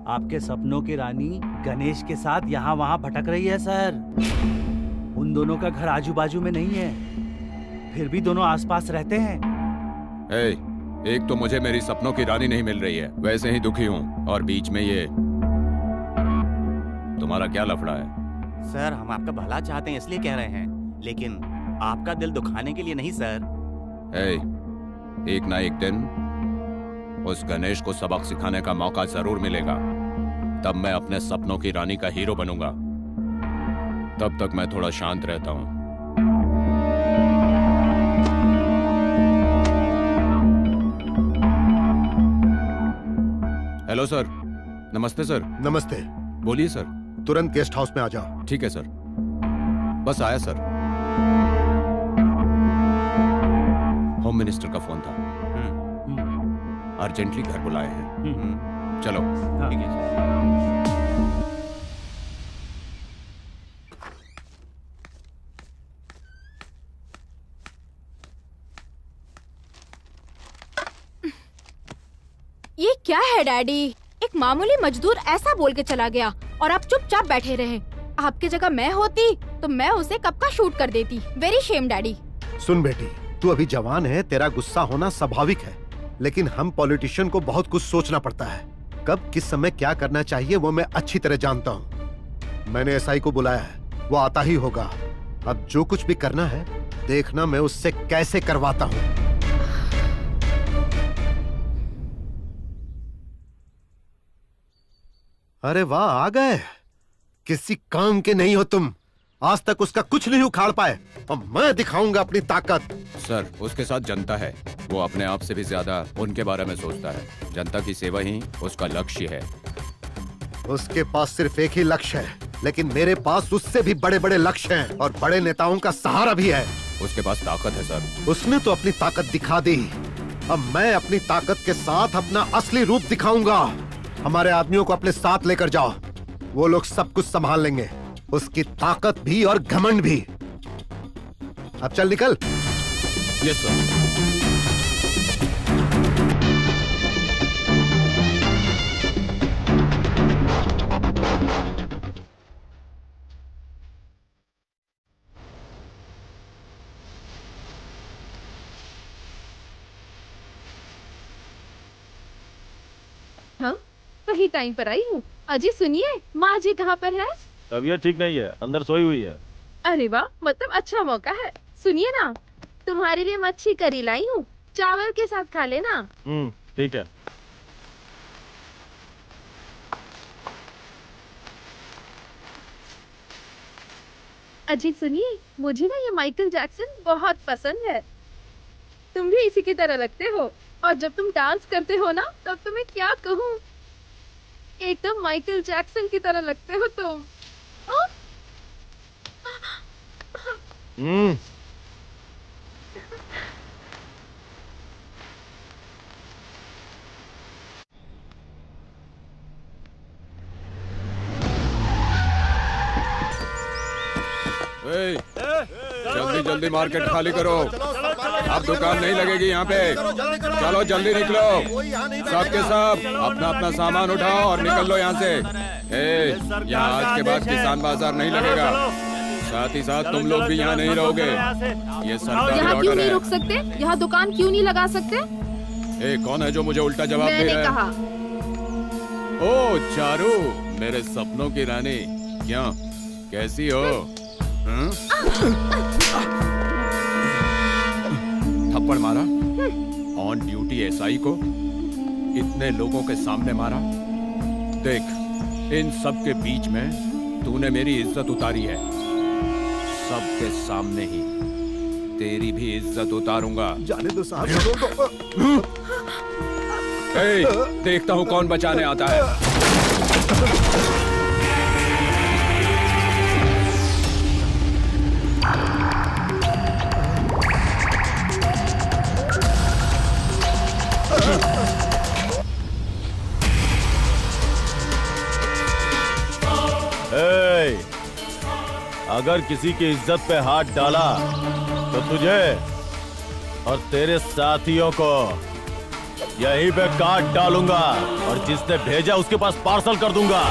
आपके सपनों की रानी गणेश के साथ यहाँ वहाँ भटक रही है सर। उन दोनों का घर आजू बाजू में नहीं है, फिर भी दोनों आसपास रहते हैं। एक तो मुझे मेरी सपनों की रानी नहीं मिल रही है, वैसे ही दुखी हूँ, और बीच में ये तुम्हारा क्या लफड़ा है? सर, हम आपका भला चाहते हैं इसलिए कह रहे हैं, लेकिन आपका दिल दुखाने के लिए नहीं सर। एक ना एक दिन उस गणेश को सबक सिखाने का मौका जरूर मिलेगा, तब मैं अपने सपनों की रानी का हीरो बनूंगा। तब तक मैं थोड़ा शांत रहता हूं। Hello sir. नमस्ते सर। नमस्ते। बोलिए सर। तुरंत गेस्ट हाउस में आ जाओ। ठीक है सर। बस आया सर। होम मिनिस्टर का फोन था, अर्जेंटली घर बुलाए हैं। चलो। ठीक है सर। ये क्या है डैडी? एक मामूली मजदूर ऐसा बोल के चला गया और आप चुपचाप बैठे रहे। आपके जगह मैं होती तो मैं उसे कब का शूट कर देती। Very Shem daddy. सुन बेटी, तू अभी जवान है, तेरा गुस्सा होना स्वाभाविक है, लेकिन हम पॉलिटिशियन को बहुत कुछ सोचना पड़ता है। कब किस समय क्या करना चाहिए वो मैं अच्छी तरह जानता हूँ। मैंने एसआई को बुलाया है, वो आता ही होगा। अब जो कुछ भी करना है देखना मैं उससे कैसे करवाता हूँ। अरे वाह, आ गए। किसी काम के नहीं हो तुम। आज तक उसका कुछ नहीं उखाड़ पाए और मैं दिखाऊंगा अपनी ताकत। सर, उसके साथ जनता है, वो अपने आप से भी ज्यादा उनके बारे में सोचता है। जनता की सेवा ही उसका लक्ष्य है। उसके पास सिर्फ एक ही लक्ष्य है, लेकिन मेरे पास उससे भी बड़े बड़े लक्ष्य हैं और बड़े नेताओं का सहारा भी है। उसके पास ताकत है सर। उसने तो अपनी ताकत दिखा दी, अब मैं अपनी ताकत के साथ अपना असली रूप दिखाऊंगा। हमारे आदमियों को अपने साथ लेकर जाओ, वो लोग सब कुछ संभाल लेंगे, उसकी ताकत भी और घमंड भी। अब चल निकल। Yes sir. हाँ, सही टाइम पर आई हूँ। अजी सुनिए, माँ जी कहाँ पर है? तबीयत ठीक नहीं है, अंदर सोई हुई है। अरे वाह, मतलब अच्छा मौका है। सुनिए ना, तुम्हारे लिए मच्छी करी लाई हूँ, चावल के साथ खा लेना। ठीक है। अजी सुनिए, मुझे ना ये माइकल जैक्सन बहुत पसंद है। तुम भी इसी की तरह लगते हो, और जब तुम डांस करते हो ना, तब तुम्हें क्या कहूँ, एकदम माइकल जैक्सन की तरह लगते हो तुम। जल्दी जल्दी मार्केट खाली करो, अब दुकान नहीं लगेगी यहाँ पे। चलो जल्दी निकलो, सबके सब अपना अपना सामान उठाओ और निकल लो यहाँ से। यहाँ आज के बाद किसान बाजार नहीं लगेगा, साथ ही साथ तुम लोग भी यहाँ नहीं रहोगे। ये सरकारी यहाँ क्यों ऑर्डर नहीं है। रुक सकते? यहाँ दुकान क्यों नहीं लगा सकते? कौन है जो मुझे उल्टा जवाब दे मैंने रहा है? कहा। ओ चारू, मेरे सपनों की रानी, क्या कैसी हो? थप्पड़ मारा ऑन ड्यूटी एसआई को, इतने लोगों के सामने मारा। देख, इन सब के बीच में तूने मेरी इज्जत उतारी है, सबके सामने ही तेरी भी इज्जत उतारूंगा। जाने दो साहब। देखता हूँ कौन बचाने आता है। अगर किसी की इज्जत पे हाथ डाला तो तुझे और तेरे साथियों को यहीं पे काट डालूंगा और जिसने भेजा उसके पास पार्सल कर दूंगा।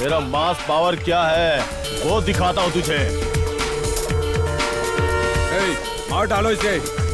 मेरा मास पावर क्या है वो दिखाता हूं तुझे। मार डालो इसे।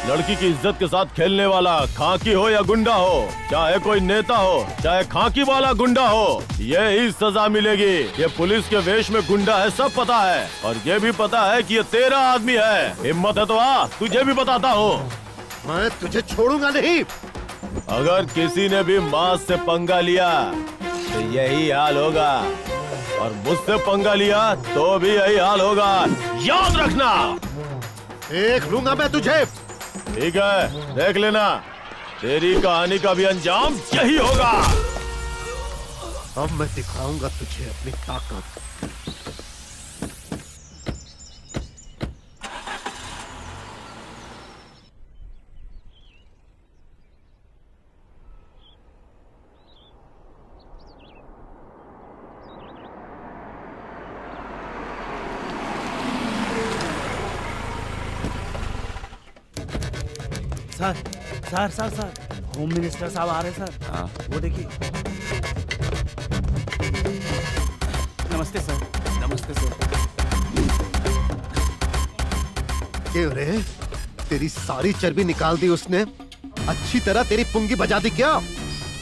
लड़की की इज्जत के साथ खेलने वाला खाकी हो या गुंडा हो, चाहे कोई नेता हो, चाहे खाकी वाला गुंडा हो, ये ही सजा मिलेगी। ये पुलिस के वेश में गुंडा है, सब पता है, और ये भी पता है कि ये तेरा आदमी है। हिम्मत है तो आ, तुझे भी बताता हूँ। मैं तुझे छोड़ूंगा नहीं। अगर किसी ने भी माँ से पंगा लिया तो यही हाल होगा, और मुझसे पंगा लिया तो भी यही हाल होगा, याद रखना। देख लूंगा मैं तुझे। ठीक है, देख लेना, तेरी कहानी का भी अंजाम यही होगा। अब मैं दिखाऊंगा तुझे अपनी ताकत। सर होम मिनिस्टर साहब आ रहे हैं सर। हाँ। वो देखिए। नमस्ते सर। नमस्ते सर। क्यों रे, तेरी सारी चर्बी निकाल दी उसने? अच्छी तरह तेरी पुंगी बजा दी क्या?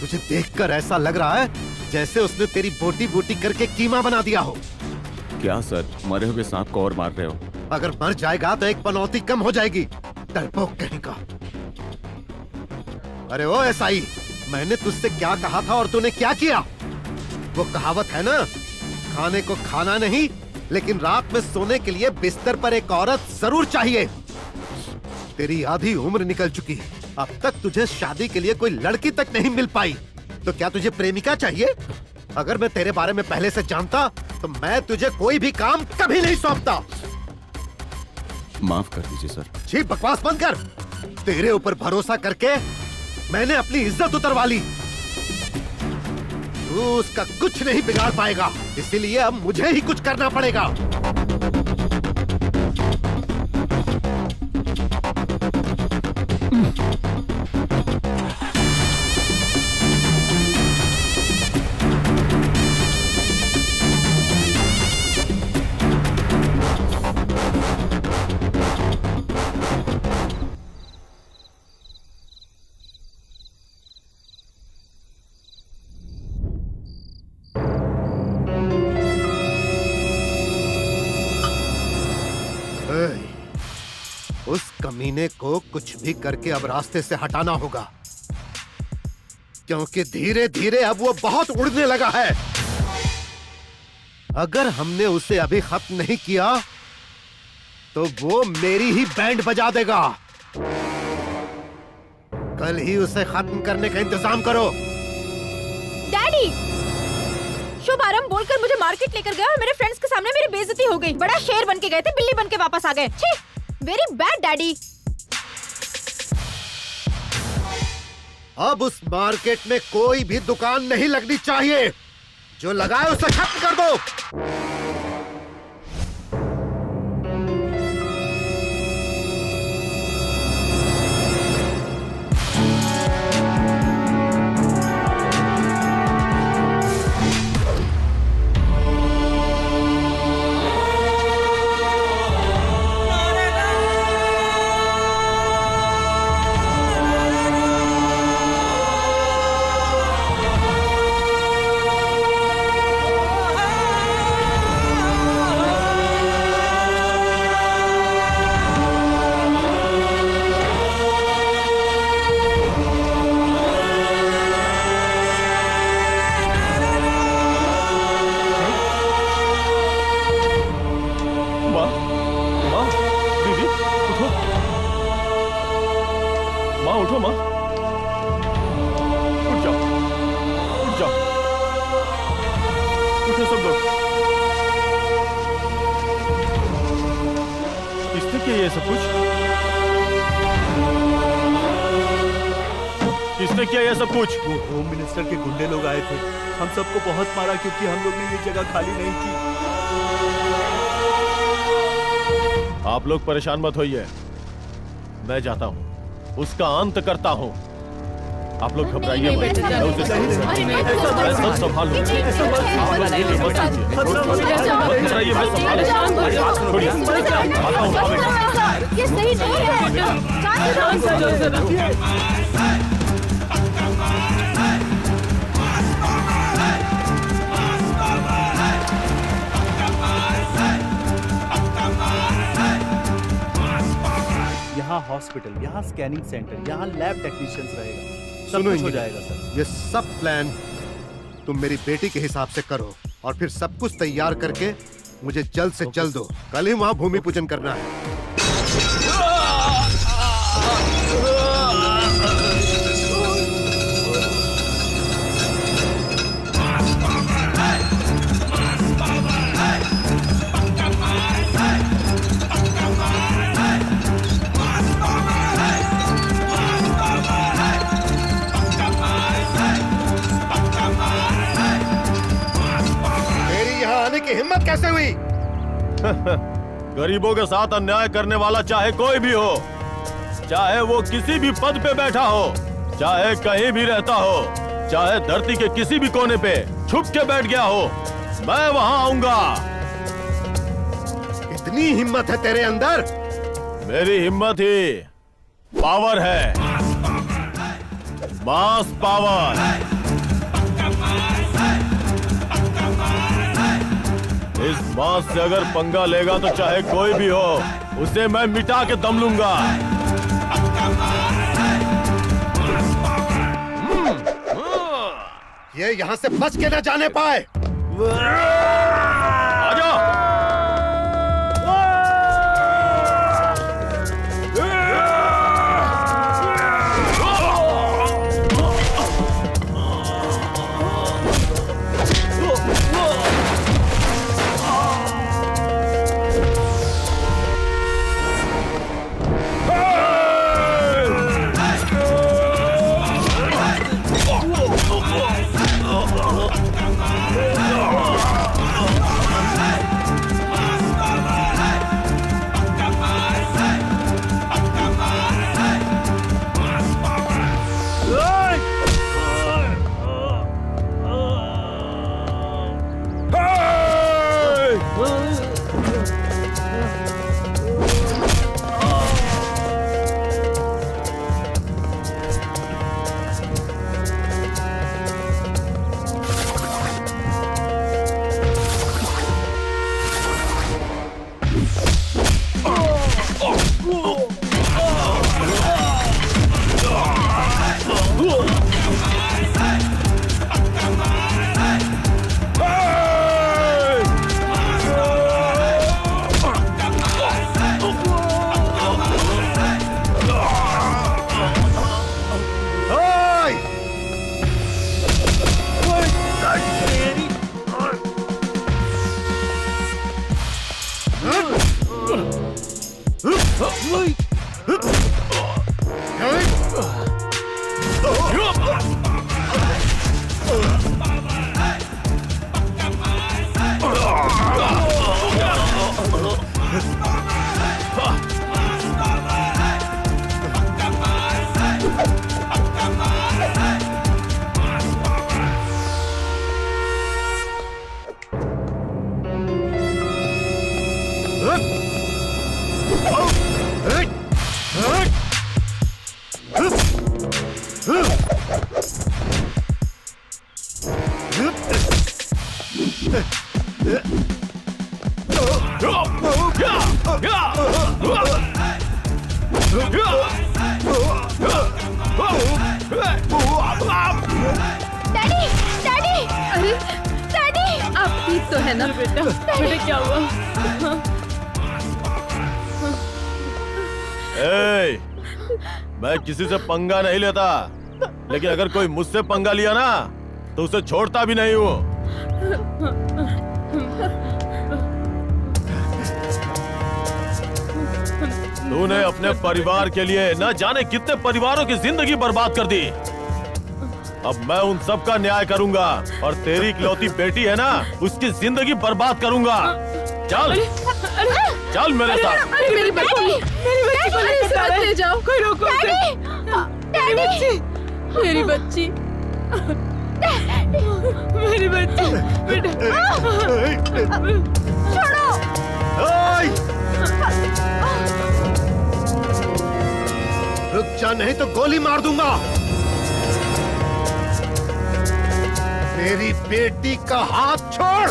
तुझे देखकर ऐसा लग रहा है जैसे उसने तेरी बोटी बोटी करके कीमा बना दिया हो। क्या सर, मरे हुए सांप को और मार रहे हो? अगर मर जाएगा तो एक पनौती कम हो जाएगी, डरपोक कहीं का। अरे ओ एसआई, मैंने तुझसे क्या कहा था और तूने क्या किया? वो कहावत है ना, खाने को खाना नहीं, लेकिन रात में सोने के लिए बिस्तर पर एक औरत जरूर चाहिए। तेरी आधी उम्र निकल चुकी है, अब तक तुझे शादी के लिए कोई लड़की तक नहीं मिल पाई, तो क्या तुझे प्रेमिका चाहिए? अगर मैं तेरे बारे में पहले से जानता तो मैं तुझे कोई भी काम कभी नहीं सौंपता। माफ कर दीजिए सर। छी, बकवास बंद कर। तेरे ऊपर भरोसा करके मैंने अपनी इज्जत उतरवा ली, तू उसका कुछ नहीं बिगाड़ पाएगा, इसीलिए अब मुझे ही कुछ करना पड़ेगा। उस कमीने को कुछ भी करके अब रास्ते से हटाना होगा, क्योंकि धीरे धीरे अब वो बहुत उड़ने लगा है। अगर हमने उसे अभी खत्म नहीं किया तो वो मेरी ही बैंड बजा देगा। कल ही उसे खत्म करने का इंतजाम करो। डैडी, शुभारंभ बोलकर मुझे मार्केट लेकर गया और मेरे फ्रेंड्स के सामने मेरी बेइज्जती हो गई। बड़ा शेर बन के गए थे, बिल्ली बन के वापस आ गए। छी, वेरी बैड डैडी। अब उस मार्केट में कोई भी दुकान नहीं लगनी चाहिए, जो लगाए उसे खत्म कर दो। किसने किया ये सब कुछ? वो होम मिनिस्टर के गुंडे लोग आए थे, हम सबको बहुत मारा क्योंकि हम लोग ने ये जगह खाली नहीं की। आप लोग परेशान मत होइए, मैं जाता हूँ, उसका अंत करता हूँ। आप लोग घबराइए मत। मैं उसे सब संभाल लूंगा। घबराइए, मैं संभाल ये सही नहीं है। यहाँ हॉस्पिटल, यहाँ स्कैनिंग सेंटर, यहाँ लैब टेक्नीशियंस रहेगा, सब सुनो कुछ हो इंजीनियर, जाएगा सर। ये सब प्लान तुम मेरी बेटी के हिसाब से करो और फिर सब कुछ तैयार करके मुझे जल्द से जल्द दो। कल ही वहाँ भूमि पूजन करना है। की हिम्मत कैसे हुई? गरीबों के साथ अन्याय करने वाला चाहे कोई भी हो, चाहे वो किसी भी पद पे बैठा हो, चाहे कहीं भी रहता हो, चाहे धरती के किसी भी कोने पे छुप के बैठ गया हो, मैं वहां आऊंगा। इतनी हिम्मत है तेरे अंदर? मेरी हिम्मत ही पावर है, मास पावर। इस मास से अगर पंगा लेगा तो चाहे कोई भी हो, उसे मैं मिटा के दम लूंगा। ये यहाँ से बच के न जाने पाए। आजा। मैं किसी से पंगा नहीं लेता, लेकिन अगर कोई मुझसे पंगा लिया ना तो उसे छोड़ता भी नहीं हूँ। तूने अपने परिवार के लिए न जाने कितने परिवारों की जिंदगी बर्बाद कर दी। अब मैं उन सब का न्याय करूंगा और तेरी इकलौती बेटी है ना, उसकी जिंदगी बर्बाद करूंगा। चल चल मेरे साथ। मेरी बच्ची को ले जाओ। कोई रोको उसे। मेरी बच्ची, मेरी बच्ची, बेटा छोड़ो। रुक जा, नहीं तो गोली मार दूंगा। मेरी बेटी का हाथ छोड़।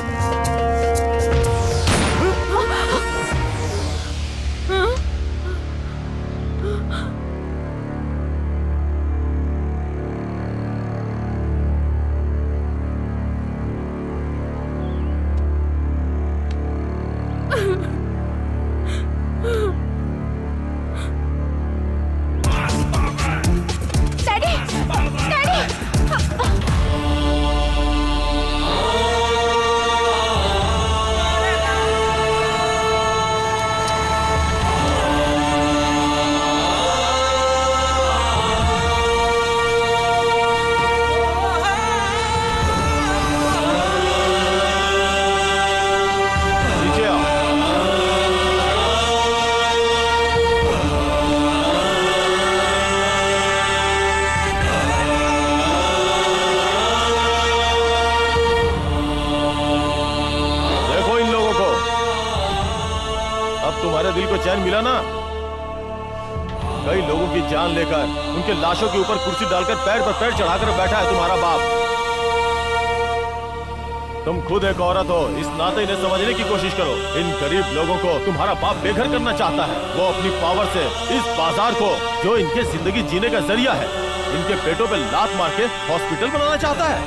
दिल को चैन मिला ना? कई लोगों की जान लेकर उनके लाशों के ऊपर कुर्सी डालकर पैर पर पैर चढ़ाकर बैठा है तुम्हारा बाप। तुम खुद एक औरत हो, इस नाते इन्हें समझने की कोशिश करो। इन गरीब लोगों को तुम्हारा बाप बेघर करना चाहता है। वो अपनी पावर से इस बाजार को, जो इनके जिंदगी जीने का जरिया है, इनके पेटों पे लात मार के हॉस्पिटल बनाना चाहता है।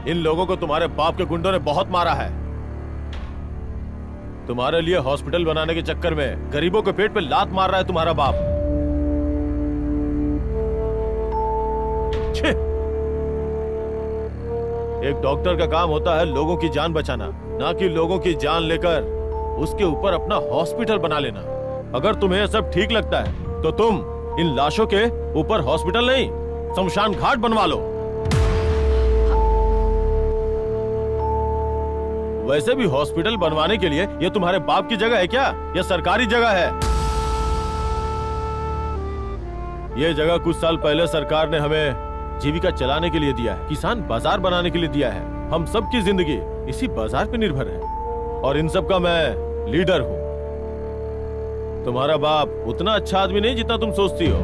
इन लोगों को तुम्हारे बाप के गुंडों ने बहुत मारा है। तुम्हारे लिए हॉस्पिटल बनाने के चक्कर में गरीबों के पेट पे लात मार रहा है तुम्हारा बाप। छे! एक डॉक्टर का काम होता है लोगों की जान बचाना, ना कि लोगों की जान लेकर उसके ऊपर अपना हॉस्पिटल बना लेना। अगर तुम्हें यह सब ठीक लगता है तो तुम इन लाशों के ऊपर हॉस्पिटल नहीं, शमशान घाट बनवा लो। वैसे भी हॉस्पिटल बनवाने के लिए ये तुम्हारे बाप की जगह है क्या? यह सरकारी जगह है। यह जगह कुछ साल पहले सरकार ने हमें जीविका चलाने के लिए दिया है, किसान बाजार बनाने के लिए दिया है। हम सब की जिंदगी इसी बाजार पे निर्भर है और इन सब का मैं लीडर हूँ। तुम्हारा बाप उतना अच्छा आदमी नहीं जितना तुम सोचती हो।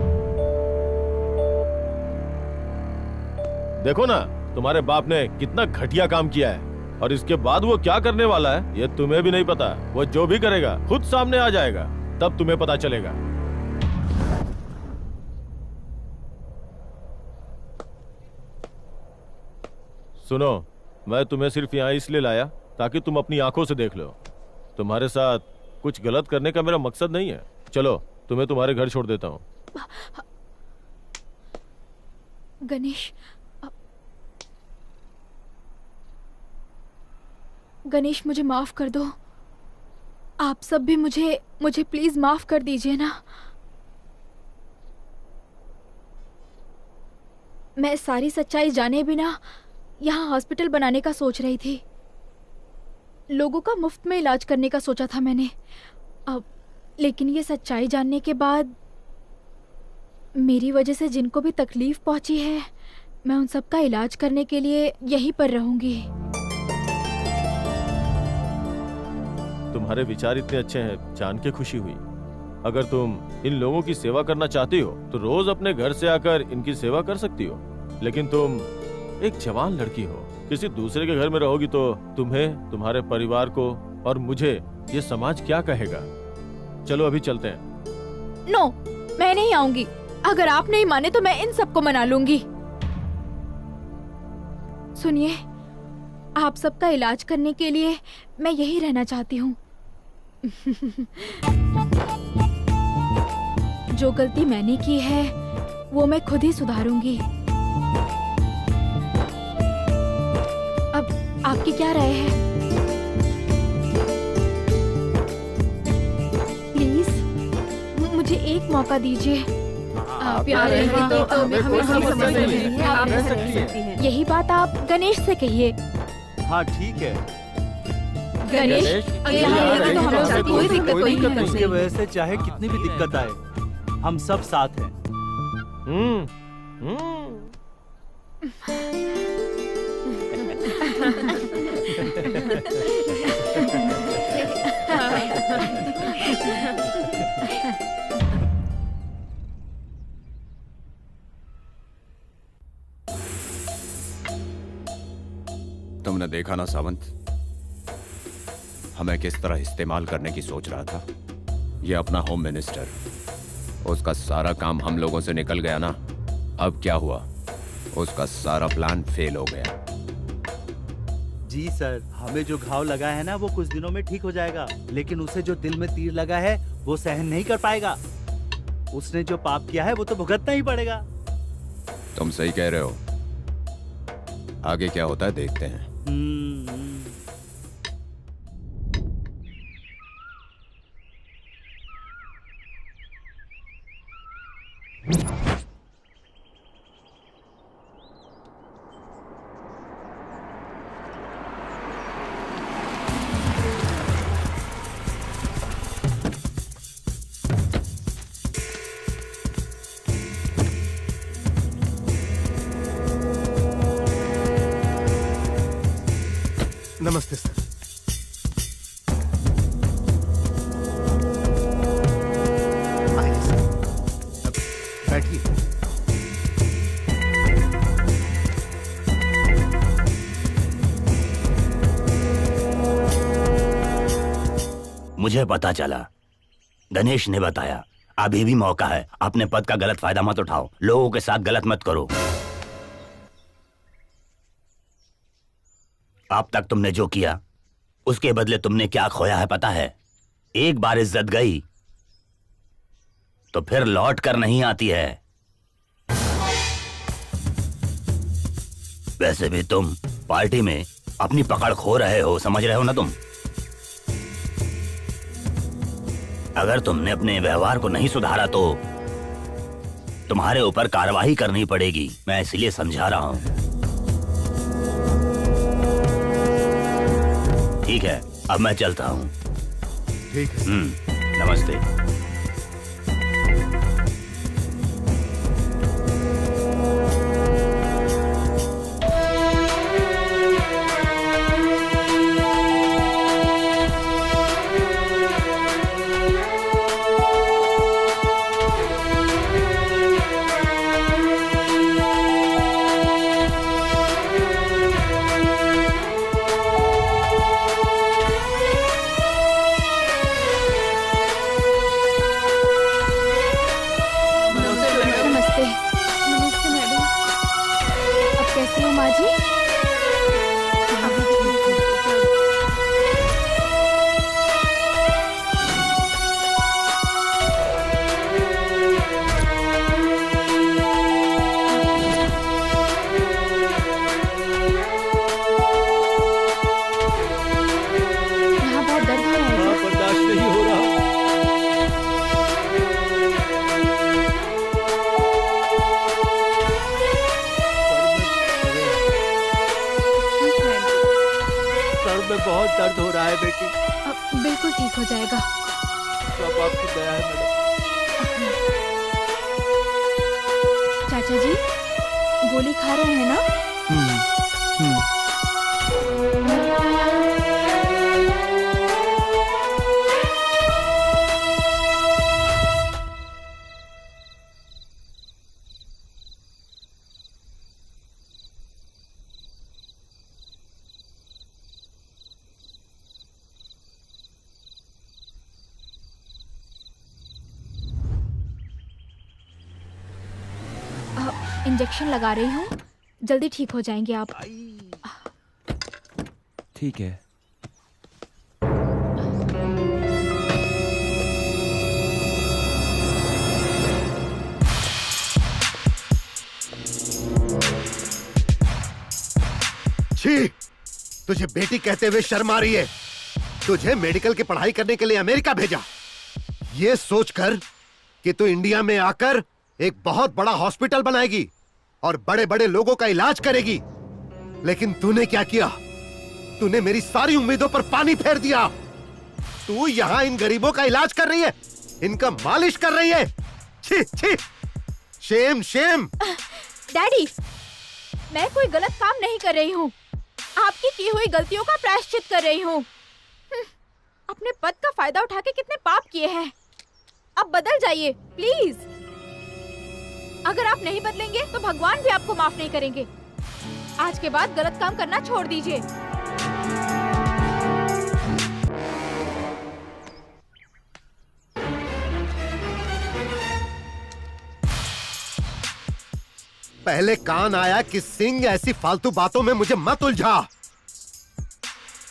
देखो ना, तुम्हारे बाप ने कितना घटिया काम किया है और इसके बाद वो क्या करने वाला है ये तुम्हें भी नहीं पता। वो जो भी करेगा खुद सामने आ जाएगा, तब तुम्हें पता चलेगा। सुनो, मैं तुम्हें सिर्फ यहाँ इसलिए लाया ताकि तुम अपनी आंखों से देख लो। तुम्हारे साथ कुछ गलत करने का मेरा मकसद नहीं है। चलो, तुम्हें तुम्हारे घर छोड़ देता हूँ। गणेश, गणेश मुझे माफ कर दो। आप सब भी मुझे प्लीज माफ कर दीजिए ना। मैं सारी सच्चाई जाने बिना यहाँ हॉस्पिटल बनाने का सोच रही थी। लोगों का मुफ्त में इलाज करने का सोचा था मैंने। अब लेकिन ये सच्चाई जानने के बाद मेरी वजह से जिनको भी तकलीफ पहुंची है, मैं उन सब का इलाज करने के लिए यहीं पर रहूंगी। तुम्हारे विचार इतने अच्छे हैं, जान के खुशी हुई। अगर तुम इन लोगों की सेवा करना चाहती हो तो रोज अपने घर से आकर इनकी सेवा कर सकती हो। लेकिन तुम एक जवान लड़की हो, किसी दूसरे के घर में रहोगी तो तुम्हें, तुम्हारे परिवार को और मुझे ये समाज क्या कहेगा। चलो अभी चलते हैं। नो, मैं नहीं आऊंगी। अगर आप नहीं माने तो मैं इन सबको मना लूंगी। सुनिए, आप सबका इलाज करने के लिए मैं यही रहना चाहती हूँ। जो गलती मैंने की है वो मैं खुद ही सुधारूंगी। अब आपकी क्या राय है? प्लीज मुझे एक मौका दीजिए। आप यही बात आप गणेश से कहिए। हाँ ठीक है गणेश, कोई दिक्कत नहीं है। उसकी वजह से चाहे कितनी भी दिक्कत आए, हम सब साथ हैं। तुमने देखा ना सावंत, हमें किस तरह इस्तेमाल करने की सोच रहा था। ये अपना होम मिनिस्टर, उसका सारा काम हम लोगों से निकल गया ना। अब क्या हुआ, उसका सारा प्लान फेल हो गया। जी सर, हमें जो घाव लगा है ना वो कुछ दिनों में ठीक हो जाएगा, लेकिन उसे जो दिल में तीर लगा है वो सहन नहीं कर पाएगा। उसने जो पाप किया है वो तो भुगतना ही पड़ेगा। तुम सही कह रहे हो, आगे क्या होता है देखते हैं। नमस्ते सर। आइए सर, बैठिए। मुझे पता चला, गणेश ने बताया, अभी भी मौका है। अपने पद का गलत फायदा मत उठाओ, लोगों के साथ गलत मत करो। अब तक तुमने जो किया उसके बदले तुमने क्या खोया है पता है? एक बार इज्जत गई तो फिर लौट कर नहीं आती है। वैसे भी तुम पार्टी में अपनी पकड़ खो रहे हो, समझ रहे हो ना तुम? अगर तुमने अपने व्यवहार को नहीं सुधारा तो तुम्हारे ऊपर कार्रवाई करनी पड़ेगी। मैं इसलिए समझा रहा हूं। ठीक है, अब मैं चलता हूँ। ठीक है। नमस्ते। बहुत दर्द हो रहा है बेटी। बिल्कुल ठीक हो जाएगा। सब आपकी दया है मैडम। चाचा जी गोली खा रहे हैं ना? इंजेक्शन लगा रही हूँ, जल्दी ठीक हो जाएंगे आप। ठीक है। छी, तुझे बेटी कहते हुए शर्म आ रही है? तुझे मेडिकल की पढ़ाई करने के लिए अमेरिका भेजा, ये सोचकर कि तू इंडिया में आकर एक बहुत बड़ा हॉस्पिटल बनाएगी और बड़े बड़े लोगों का इलाज करेगी। लेकिन तूने क्या किया? तूने मेरी सारी उम्मीदों पर पानी फेर दिया। तू यहाँ इन गरीबों का इलाज कर रही है, इनका मालिश कर रही है, छी छी, शेम शेम। डैडी, मैं कोई गलत काम नहीं कर रही हूँ, आपकी की हुई गलतियों का प्रायश्चित कर रही हूँ। अपने पद का फायदा उठा के कितने पाप किए हैं। अब बदल जाइए प्लीज। अगर आप नहीं बदलेंगे तो भगवान भी आपको माफ नहीं करेंगे। आज के बाद गलत काम करना छोड़ दीजिए। पहले कान आया कि सिंह ऐसी फालतू बातों में मुझे मत उलझा।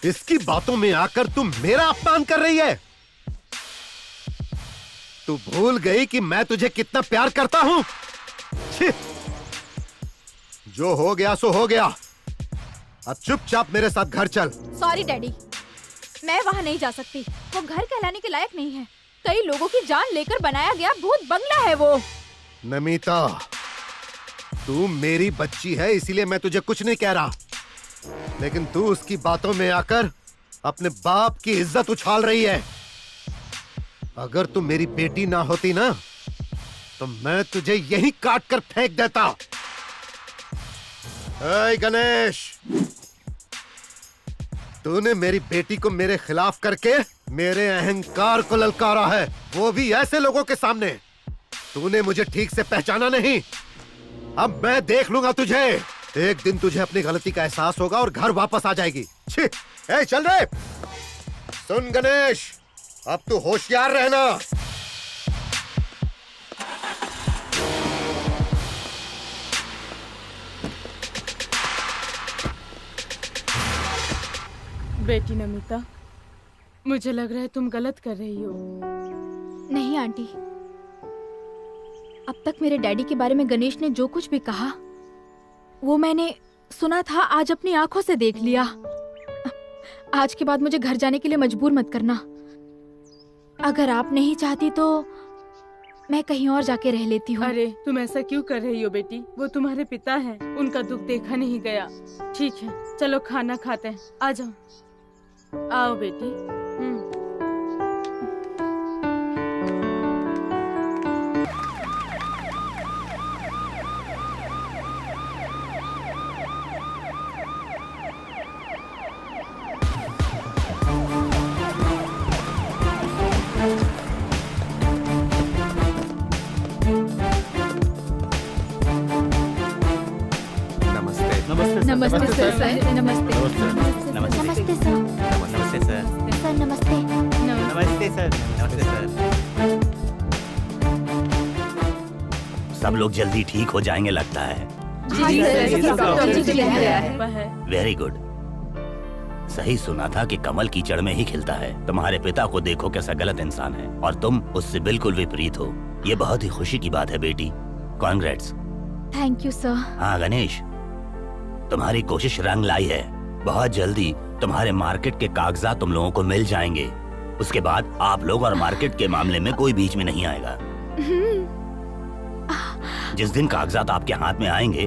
इसकी बातों में आकर तुम मेरा अपमान कर रही है। तू भूल गई कि मैं तुझे कितना प्यार करता हूं। छी! जो हो गया सो हो गया। अब चुपचाप मेरे साथ घर चल। सॉरी डैडी, मैं वहाँ नहीं जा सकती। वो घर कहलाने के लायक नहीं है। कई लोगों की जान लेकर बनाया गया भूत बंगला है वो। नमिता, तू मेरी बच्ची है इसीलिए मैं तुझे कुछ नहीं कह रहा, लेकिन तू उसकी बातों में आकर अपने बाप की इज्जत उछाल रही है। अगर तू मेरी बेटी ना होती ना तो मैं तुझे यहीं काट कर फेंक देता। ऐ गणेश, तूने मेरी बेटी को मेरे खिलाफ करके मेरे अहंकार को ललकारा है, वो भी ऐसे लोगों के सामने। तूने मुझे ठीक से पहचाना नहीं। अब मैं देख लूंगा तुझे। एक दिन तुझे अपनी गलती का एहसास होगा और घर वापस आ जाएगी। छी! ए, चल रे। सुन गणेश, अब तू होशियार रहना। बेटी नमिता, मुझे लग रहा है तुम गलत कर रही हो। नहीं आंटी, अब तक मेरे डैडी के बारे में गणेश ने जो कुछ भी कहा वो मैंने सुना था, आज अपनी आंखों से देख लिया। आज के बाद मुझे घर जाने के लिए मजबूर मत करना। अगर आप नहीं चाहती तो मैं कहीं और जाके रह लेती हूँ। अरे तुम ऐसा क्यों कर रही हो बेटी? वो तुम्हारे पिता हैं, उनका दुख देखा नहीं गया। ठीक है, चलो खाना खाते हैं। आ जाओ, आओ बेटी। नमस्ते सर। नमस्ते नमस्ते नमस्ते सर। नमस्ते सर। सर नमस्ते। नमस्ते सर। नमस्ते सर। सब लोग जल्दी ठीक हो जाएंगे लगता है। Very good. सही सुना था कि कमल कीचड़ में ही खिलता है। तुम्हारे पिता को देखो कैसा गलत इंसान है और तुम उससे बिल्कुल विपरीत हो। ये बहुत ही खुशी की बात है बेटी। कॉन्ग्रेट्स। Thank you sir. हाँ गणेश, तुम्हारी कोशिश रंग लाई है। बहुत जल्दी तुम्हारे मार्केट के कागजात तुम लोगों को मिल जाएंगे। उसके बाद आप लोग और मार्केट के मामले में कोई बीच में नहीं आएगा। जिस दिन कागजात आपके हाथ में आएंगे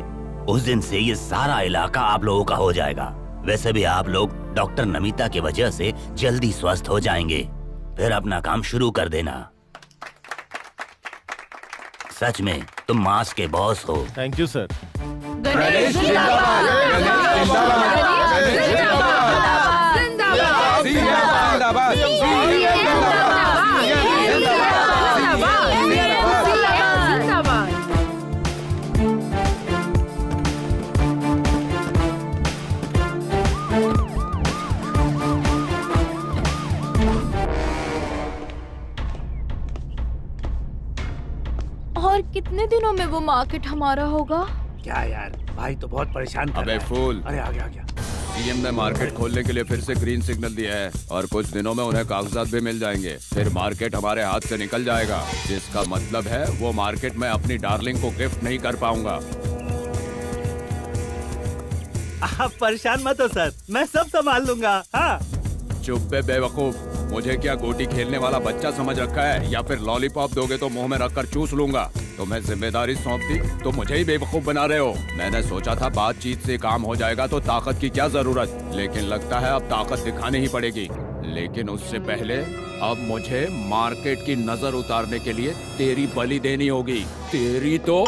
उस दिन से ये सारा इलाका आप लोगों का हो जाएगा। वैसे भी आप लोग डॉक्टर नमिता की वजह से जल्दी स्वस्थ हो जाएंगे। फिर अपना काम शुरू कर देना। सच में तुम मास के बॉस हो। Thank you sir. गणेश जिंदाबाद। गणेश जिंदाबाद। जिंदाबाद। और कितने दिनों में वो मार्केट हमारा होगा? क्या यार, भाई तो बहुत परेशान कर रहा है। फूल। अरे आ गया। सीएम ने मार्केट खोलने के लिए फिर से ग्रीन सिग्नल दिया है और कुछ दिनों में उन्हें कागजात भी मिल जाएंगे। फिर मार्केट हमारे हाथ से निकल जाएगा, जिसका मतलब है वो मार्केट में अपनी डार्लिंग को गिफ्ट नहीं कर पाऊंगा। आप परेशान मत हो सर, मैं सब संभाल लूंगा। हाँ। चुप बे बेवकूफ, मुझे क्या गोटी खेलने वाला बच्चा समझ रखा है या फिर लॉलीपॉप दोगे तो मुंह में रखकर चूस लूंगा। तुम्हें जिम्मेदारी सौंप दी तो मुझे ही बेवकूफ बना रहे हो। मैंने सोचा था बातचीत से काम हो जाएगा तो ताकत की क्या जरूरत, लेकिन लगता है अब ताकत दिखानी ही पड़ेगी। लेकिन उससे पहले अब मुझे मार्केट की नजर उतारने के लिए तेरी बलि देनी होगी। तेरी तो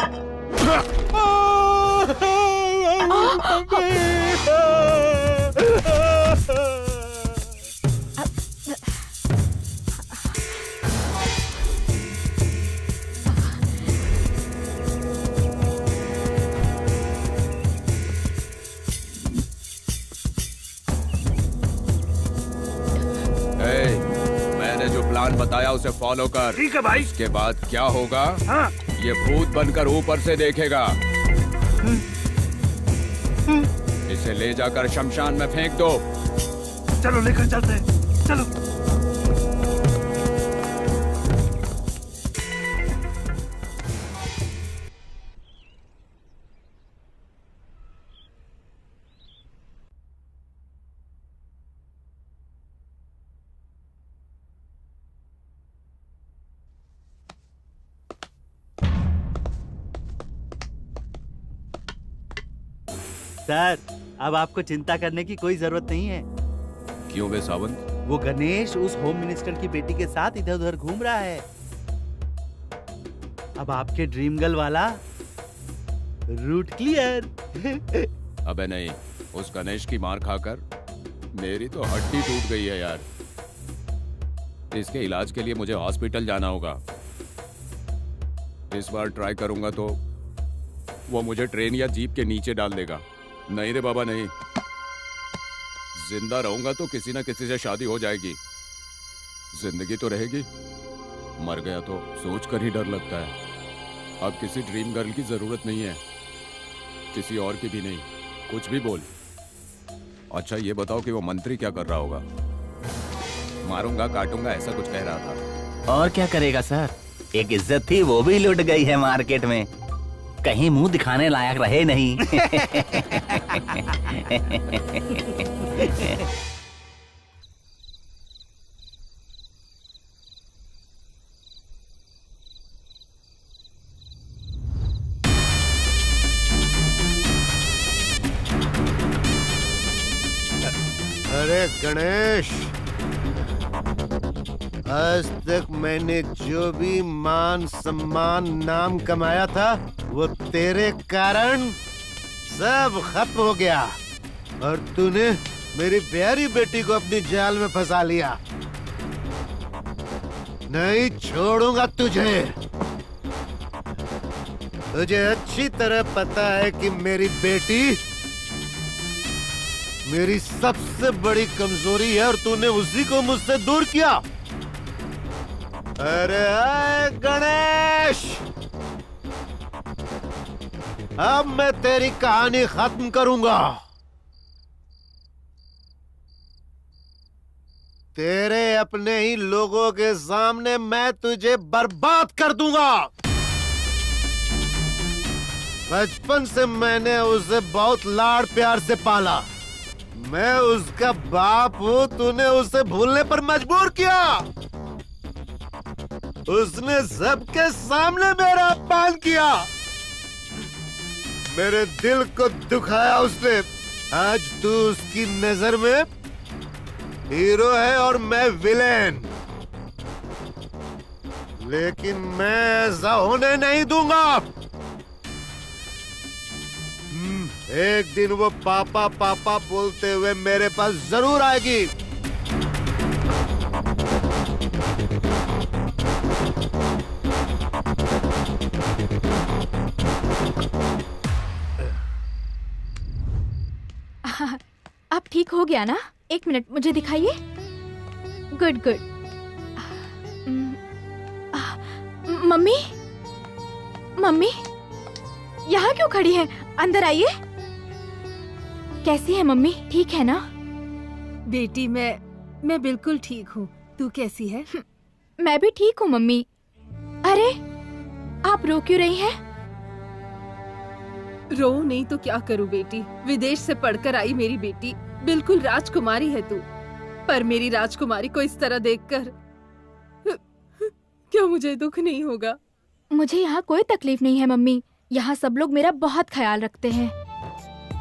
मैंने जो प्लान बताया उसे फॉलो कर। ठीक है भाई। इसके बाद क्या होगा? हाँ। ये भूत बनकर ऊपर से देखेगा। इसे ले जाकर शमशान में फेंक दो। चलो लेकर चलते हैं, चलो। सर, अब आपको चिंता करने की कोई जरूरत नहीं है। क्यों बे सावंत? वो गणेश उस होम मिनिस्टर की बेटी के साथ इधर उधर घूम रहा है। अब आपके ड्रीम गर्ल वाला रूट क्लियर। अबे नहीं, उस गणेश की मार खाकर मेरी तो हड्डी टूट गई है यार। इसके इलाज के लिए मुझे हॉस्पिटल जाना होगा। इस बार ट्राई करूंगा तो वो मुझे ट्रेन या जीप के नीचे डाल देगा। नहीं रे बाबा नहीं, जिंदा रहूंगा तो किसी ना किसी से शादी हो जाएगी। जिंदगी तो रहेगी, मर गया तो सोच कर ही डर लगता है। अब किसी ड्रीम गर्ल की जरूरत नहीं है, किसी और की भी नहीं। कुछ भी बोल। अच्छा ये बताओ कि वो मंत्री क्या कर रहा होगा? मारूंगा काटूंगा ऐसा कुछ कह रहा था। और क्या करेगा सर, एक इज्जत थी वो भी लुट गई है मार्केट में। कहीं मुंह दिखाने लायक रहे नहीं। अरे गणेश, आज तक मैंने जो भी मान सम्मान नाम कमाया था वो तेरे कारण सब खत्म हो गया और तूने मेरी प्यारी बेटी को अपनी जाल में फंसा लिया। नहीं छोड़ूंगा तुझे। तुझे अच्छी तरह पता है कि मेरी बेटी मेरी सबसे बड़ी कमजोरी है और तूने उसी को मुझसे दूर किया। अरे आए गणेश, अब मैं तेरी कहानी खत्म करूंगा। तेरे अपने ही लोगों के सामने मैं तुझे बर्बाद कर दूंगा। बचपन से मैंने उसे बहुत लाड प्यार से पाला। मैं उसका बाप हूँ, तूने उसे भूलने पर मजबूर किया। उसने सबके सामने मेरा अपमान किया, मेरे दिल को दुखाया उसने। आज तू उसकी नजर में हीरो है और मैं विलेन, लेकिन मैं ऐसा होने नहीं दूंगा। एक दिन वो पापा पापा बोलते हुए मेरे पास जरूर आएगी। अब ठीक हो गया ना? एक मिनट मुझे दिखाइए। Good good. मम्मी, मम्मी यहाँ क्यों खड़ी है? अंदर आइए। कैसी है मम्मी? ठीक है ना? बेटी मैं बिल्कुल ठीक हूँ। तू कैसी है? मैं भी ठीक हूँ मम्मी। अरे आप रो क्यों रही हैं? रो नहीं तो क्या करूँ बेटी, विदेश से पढ़कर आई मेरी बेटी बिल्कुल राजकुमारी है तू। पर मेरी राजकुमारी को इस तरह देखकर क्या मुझे दुख नहीं होगा? मुझे यहाँ कोई तकलीफ नहीं है मम्मी। यहाँ सब लोग मेरा बहुत ख्याल रखते हैं,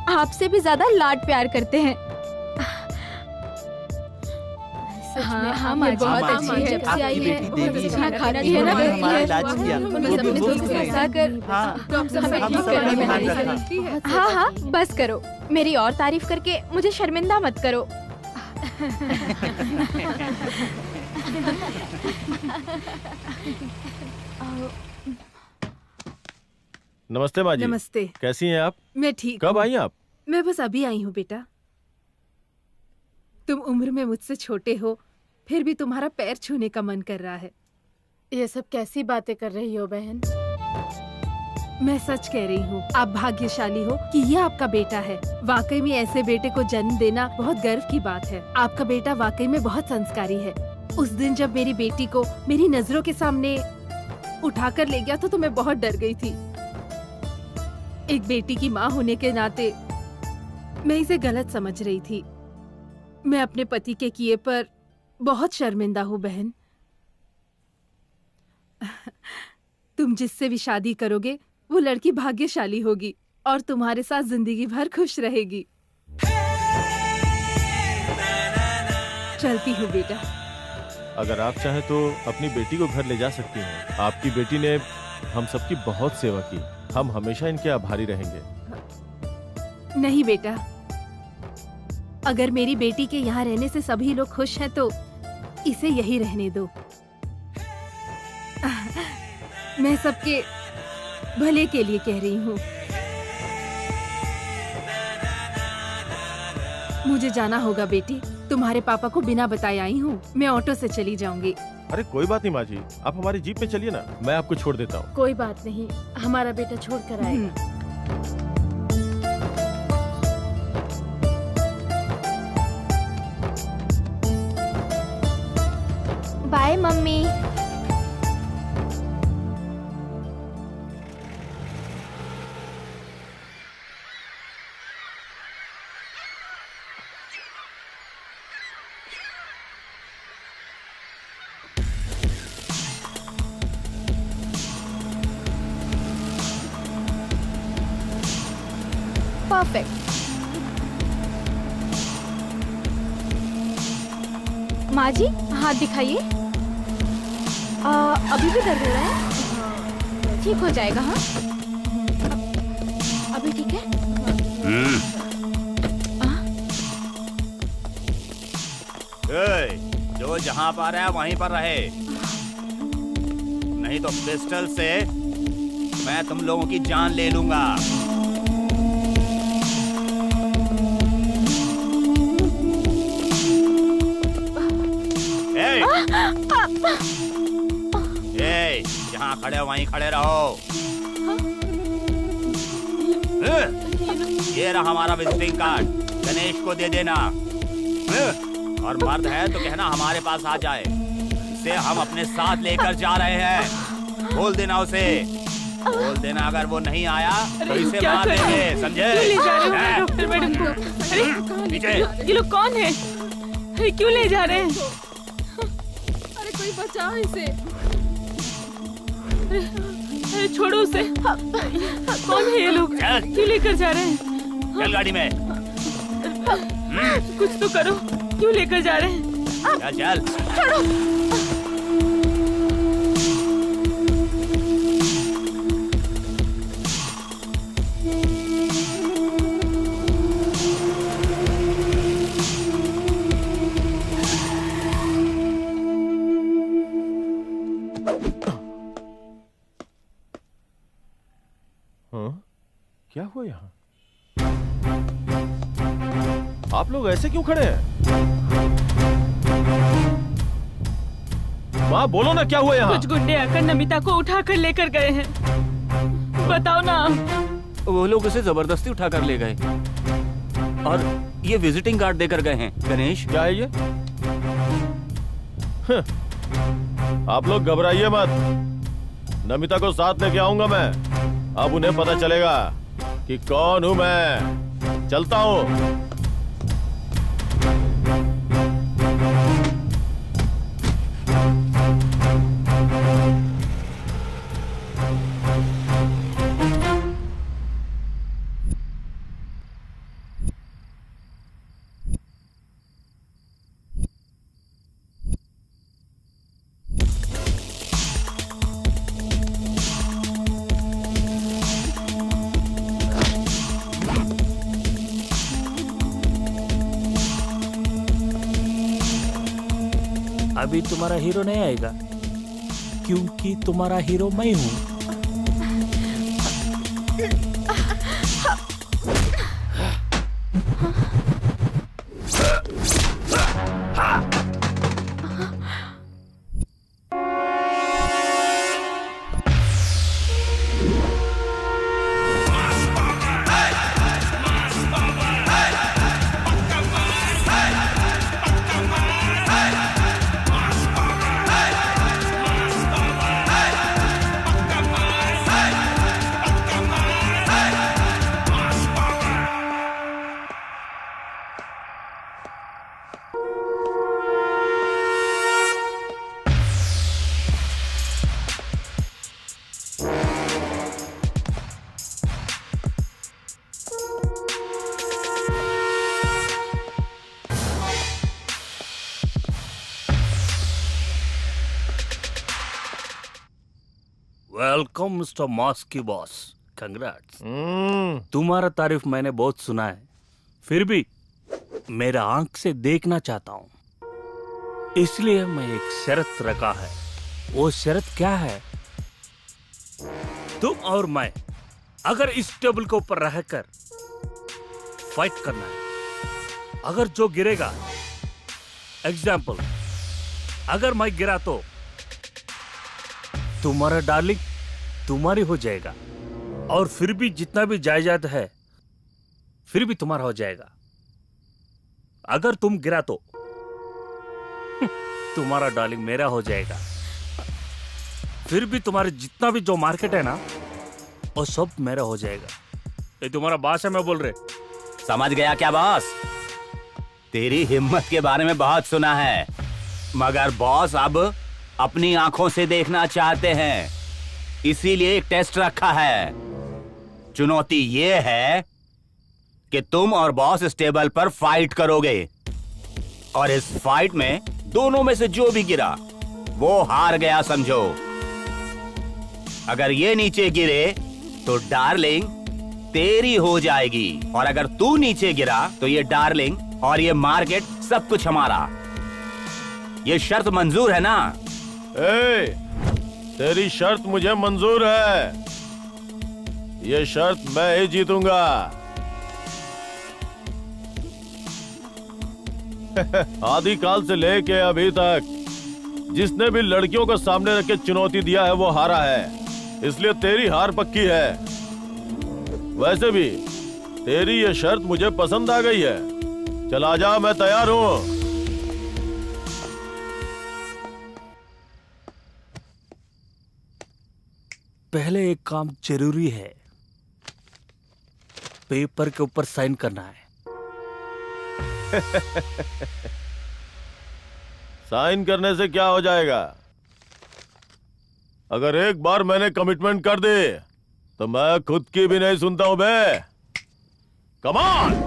आपसे भी ज्यादा लाड प्यार करते हैं। हाँ हाँ माँ बहुत अच्छी है, जब से आई है इतना खाती है ना, हमारा इलाज किया अपने दोस्तों के साथ कर हमें ठीक करने में मदद करती है। हाँ हाँ बस करो, मेरी और तारीफ करके मुझे शर्मिंदा मत करो। नमस्ते माँ जी। नमस्ते। कैसी हैं आप? मैं ठीक। कब आई आप? मैं बस अभी आई हूँ बेटा। तुम उम्र में मुझसे छोटे हो, फिर भी तुम्हारा पैर छूने का मन कर रहा है। ये सब कैसी बातें कर रही हो बहन? मैं सच कह रही हूँ, आप भाग्यशाली हो कि ये आपका बेटा है। वाकई में ऐसे बेटे को जन्म देना बहुत गर्व की बात है। आपका बेटा वाकई में बहुत संस्कारी है। उस दिन जब मेरी बेटी को मेरी नजरों के सामने उठाकर ले गया तो मैं बहुत डर गई थी। एक बेटी की माँ होने के नाते मैं इसे गलत समझ रही थी। मैं अपने पति के किए पर बहुत शर्मिंदा हूँ बहन। तुम जिससे भी शादी करोगे वो लड़की भाग्यशाली होगी और तुम्हारे साथ जिंदगी भर खुश रहेगी। चलती हूँ बेटा। अगर आप चाहें तो अपनी बेटी को घर ले जा सकती हैं। आपकी बेटी ने हम सबकी बहुत सेवा की, हम हमेशा इनके आभारी रहेंगे। नहीं बेटा, अगर मेरी बेटी के यहाँ रहने से सभी लोग खुश हैं तो इसे यही रहने दो। मैं सबके भले के लिए कह रही हूँ। मुझे जाना होगा बेटी, तुम्हारे पापा को बिना बताए आई हूँ। मैं ऑटो से चली जाऊंगी। अरे कोई बात नहीं माँ जी, आप हमारी जीप में चलिए ना, मैं आपको छोड़ देता हूँ। कोई बात नहीं, हमारा बेटा छोड़ कर आएगा। Bye mummy. परफेक्ट। माँ जी हाथ दिखाइए। अभी भी दर्द हो रहा है? ठीक हो जाएगा। हाँ अभी ठीक है। जो जहाँ पर है वहीं पर रहे, नहीं तो पिस्टल से मैं तुम लोगों की जान ले लूंगा। जहाँ खड़े हो वहीं खड़े रहो। ये रहा हमारा विजिटिंग कार्ड, गणेश को दे देना। और मर्द है तो कहना हमारे पास आ जाए, इसे हम अपने साथ लेकर जा रहे हैं। बोल देना उसे, बोल देना अगर वो नहीं आया तो इसे मार देंगे, समझे? ले जा रहे हो डॉक्टर मैडम को? अरे पीछे ये लोग कौन है? अरे क्यों ले जा रहे हैं? अरे कोई बचाओ इसे। अरे छोड़ो उसे। कौन है ये लोग? क्यों लेकर जा रहे हैं? चल गाड़ी में। कुछ तो करो, क्यों लेकर जा रहे हैं? चल चल। छोड़ो। क्या हुआ यहाँ? आप लोग ऐसे क्यों खड़े हैं? माँ बोलो ना, क्या हुआ यहाँ? कुछ गुंडे आकर नमिता को उठाकर लेकर गए हैं। बताओ ना। वो लोग उसे जबरदस्ती उठाकर ले गए और ये विजिटिंग कार्ड देकर गए हैं। गणेश क्या है ये? आप लोग घबराइए मत, नमिता को साथ लेके आऊंगा मैं। अब उन्हें पता चलेगा कि कौन हूं मैं। चलता हूं। अभी तुम्हारा हीरो नहीं आएगा, क्योंकि तुम्हारा हीरो मैं हूँ। वेलकम मिस्टर मास्की बॉस, कंग्रेट्स। तुम्हारा तारीफ मैंने बहुत सुना है, फिर भी मेरा आंख से देखना चाहता हूँ, इसलिए मैं एक शर्त रखा है। वो शर्त क्या है? तुम और मैं अगर इस टेबल के ऊपर रहकर फाइट करना है, अगर जो गिरेगा, एग्जाम्पल अगर मैं गिरा तो तुम्हारा डार्लिंग तुम्हारी हो जाएगा, और फिर भी जितना भी जायदाद है फिर भी तुम्हारा हो जाएगा। अगर तुम गिरा तो तुम्हारा डार्लिंग मेरा हो जाएगा, फिर भी तुम्हारे जितना भी जो मार्केट है ना वो सब मेरा हो जाएगा। ये तुम्हारा बॉस है, मैं बोल रहे। समझ गया क्या बॉस? तेरी हिम्मत के बारे में बहुत सुना है, मगर बॉस अब अपनी आंखों से देखना चाहते हैं, इसीलिए एक टेस्ट रखा है। चुनौती ये है कि तुम और बॉस इस टेबल पर फाइट करोगे, और इस फाइट में दोनों में से जो भी गिरा वो हार गया समझो। अगर ये नीचे गिरे तो डार्लिंग तेरी हो जाएगी, और अगर तू नीचे गिरा तो ये डार्लिंग और ये मार्केट सब कुछ हमारा। ये शर्त मंजूर है ना? तेरी शर्त मुझे मंजूर है, ये शर्त मैं ही जीतूंगा। आदिकाल से लेके अभी तक जिसने भी लड़कियों को सामने रख के चुनौती दिया है वो हारा है, इसलिए तेरी हार पक्की है। वैसे भी तेरी ये शर्त मुझे पसंद आ गई है। चला जा, मैं तैयार हूं। पहले एक काम जरूरी है, पेपर के ऊपर साइन करना है। साइन करने से क्या हो जाएगा? अगर एक बार मैंने कमिटमेंट कर दी तो मैं खुद की भी नहीं सुनता हूं बे। Come on!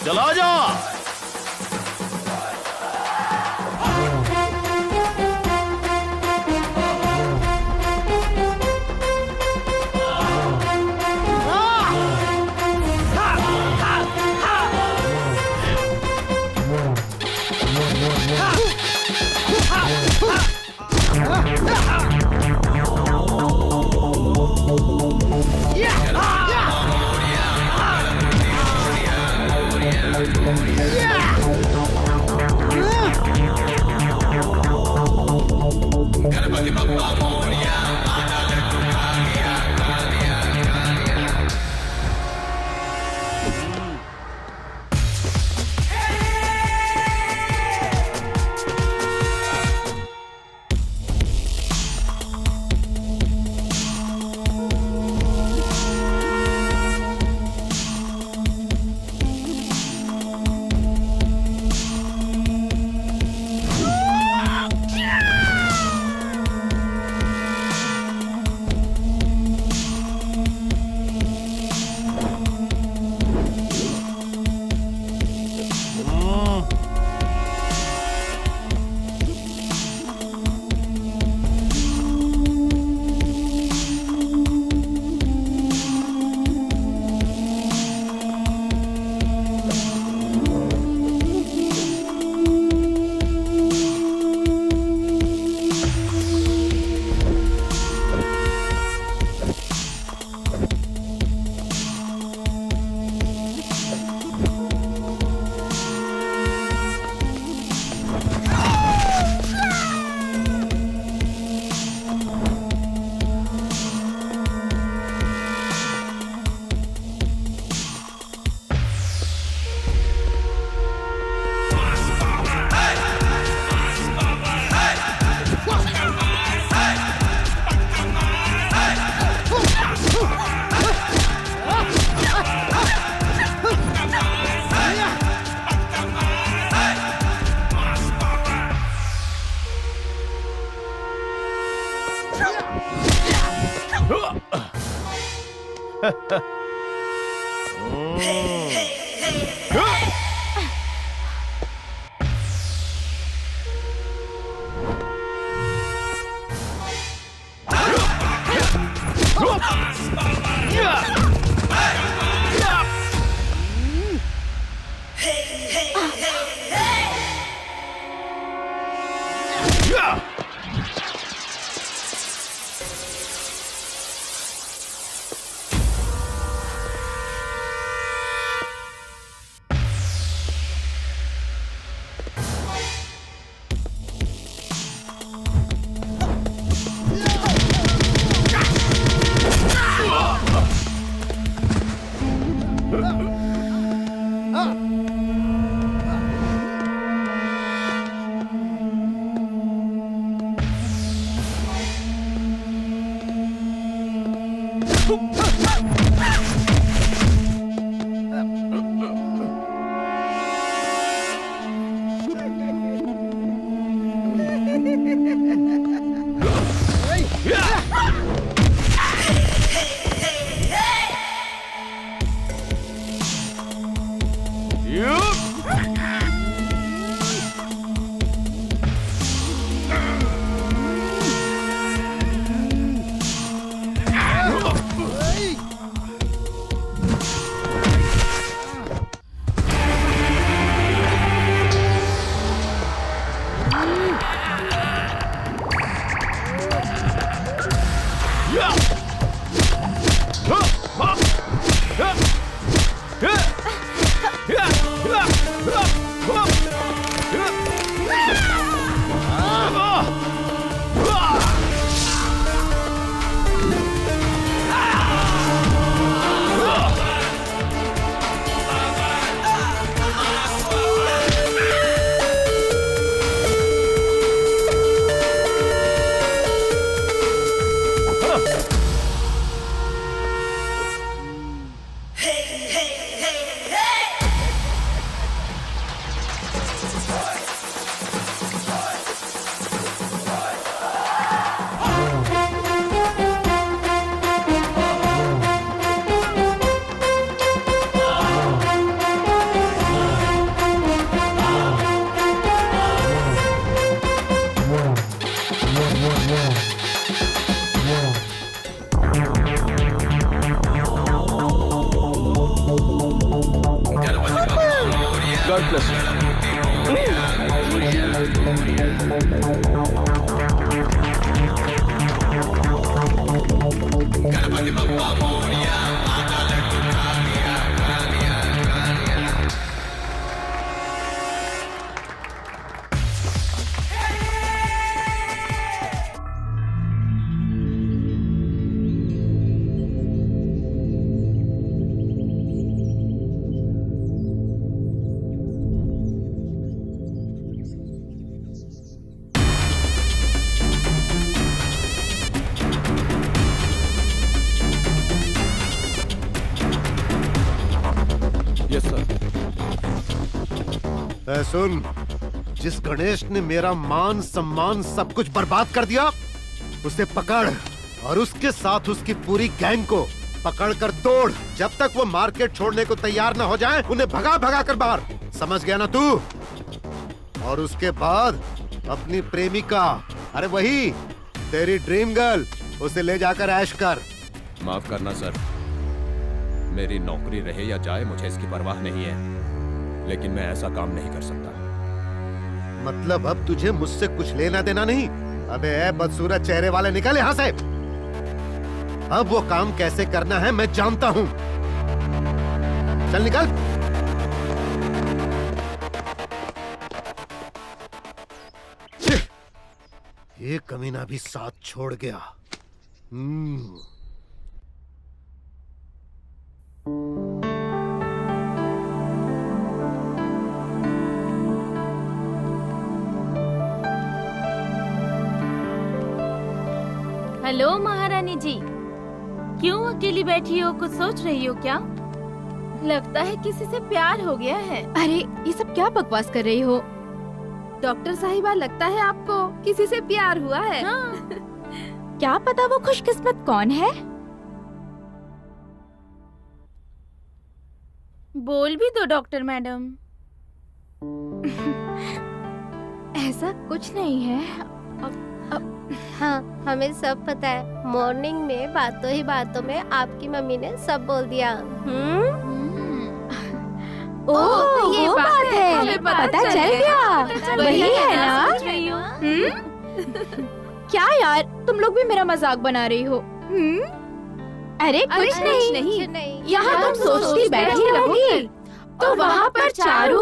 चला जा। सुन, जिस गणेश ने मेरा मान सम्मान सब कुछ बर्बाद कर दिया, उसे पकड़ और उसके साथ उसकी पूरी गैंग को पकड़ कर तोड़। जब तक वो मार्केट छोड़ने को तैयार न हो जाए, उन्हें भगा भगा कर बाहर। समझ गया ना तू? और उसके बाद अपनी प्रेमिका, अरे वही तेरी ड्रीम गर्ल, उसे ले जाकर ऐश कर। माफ करना सर, मेरी नौकरी रहे या जाए मुझे इसकी परवाह नहीं है, लेकिन मैं ऐसा काम नहीं कर सकता। मतलब अब तुझे मुझसे कुछ लेना देना नहीं? अबे बदसूरत चेहरे वाले, निकल यहाँ से। अब वो काम कैसे करना है मैं जानता हूँ। चल निकल। ये कमीना भी साथ छोड़ गया। हेलो महारानी जी, क्यों अकेली बैठी हो? कुछ सोच रही हो क्या? लगता है किसी से प्यार हो गया है। अरे ये सब क्या बकवास कर रही हो? डॉक्टर साहिबा, लगता है आपको किसी से प्यार हुआ है। हाँ। क्या पता वो खुशकिस्मत कौन है। बोल भी दो डॉक्टर मैडम। ऐसा कुछ नहीं है। हाँ, हमें सब पता है। मॉर्निंग में बातों ही बातों में आपकी मम्मी ने सब बोल दिया। ओह, ये बात है। हमें पता चल गया। वही है ना? क्या यार, तुम लोग भी मेरा मजाक बना रही हो? अरे कुछ नहीं। यहाँ तुम सोचती बैठी रहोगी तो वहाँ पर चारू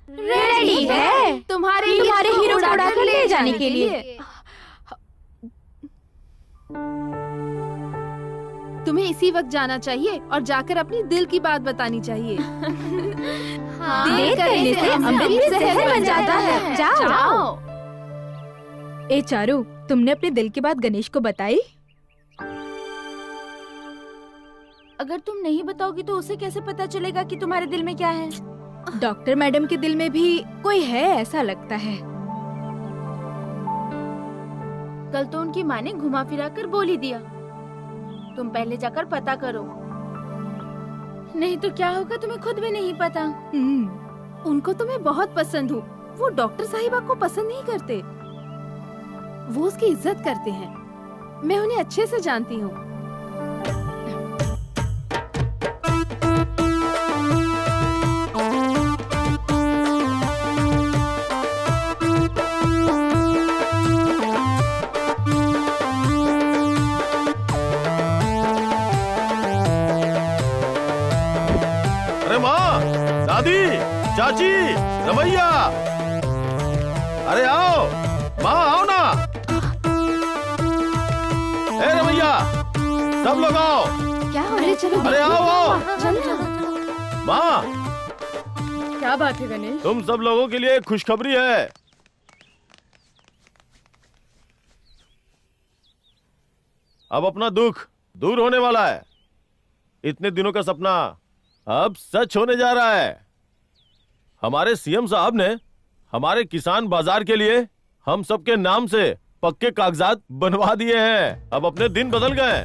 रेडी है तुम्हारे हीरो उड़ा कर ले जाने के लिए। तुम्हें इसी वक्त जाना चाहिए और जाकर अपनी दिल की बात बतानी चाहिए। देर करने से अमृत भी जहर बन जाता है। जाओ। ए चारू, तुमने अपने दिल की बात गणेश को बताई? अगर तुम नहीं बताओगी तो उसे कैसे पता चलेगा कि तुम्हारे दिल में क्या है? डॉक्टर मैडम के दिल में भी कोई है ऐसा लगता है। कल तो उनकी माँ ने घुमा फिरा कर बोल ही दिया। तुम पहले जाकर पता करो, नहीं तो क्या होगा तुम्हें खुद भी नहीं पता। उनको तो मैं बहुत पसंद हूँ। वो डॉक्टर साहिबा को पसंद नहीं करते, वो उसकी इज्जत करते हैं। मैं उन्हें अच्छे से जानती हूँ। दादी, चाची, रमैया, अरे आओ, माँ आओ ना। ए रमैया, सब लोग आओ। क्या हो रहा है? चलो। अरे आओ। माँ, क्या बात है गणेश? तुम सब लोगों के लिए एक खुशखबरी है। अब अपना दुख दूर होने वाला है। इतने दिनों का सपना अब सच होने जा रहा है। हमारे सीएम साहब ने हमारे किसान बाजार के लिए हम सबके नाम से पक्के कागजात बनवा दिए हैं। अब अपने दिन बदल गए।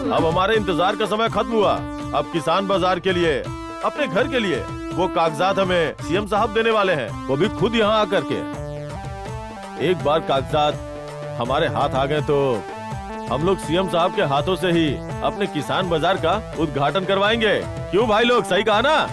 अब हमारे इंतजार का समय खत्म हुआ। अब किसान बाजार के लिए, अपने घर के लिए वो कागजात हमें सीएम साहब देने वाले हैं, वो भी खुद यहाँ आकर के। एक बार कागजात हमारे हाथ आ गए तो हम लोग सीएम साहब के हाथों से ही अपने किसान बाजार का उद्घाटन करवाएंगे। क्यों भाई लोग, सही कहा ना?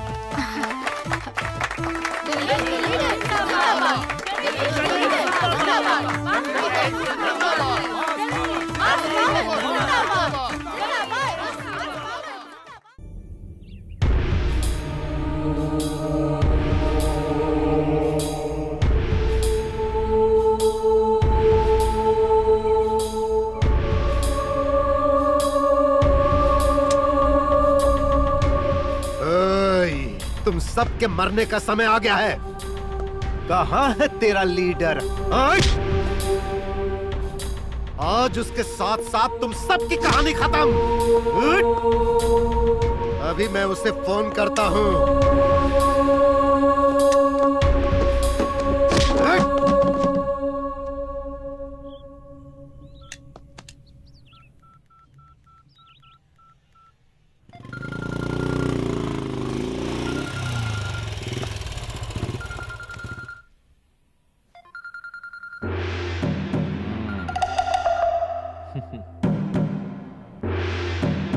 तुम सबके मरने का समय आ गया है। कहाँ है तेरा लीडर? आज उसके साथ साथ तुम सबकी कहानी खत्म। अभी मैं उसे फोन करता हूँ।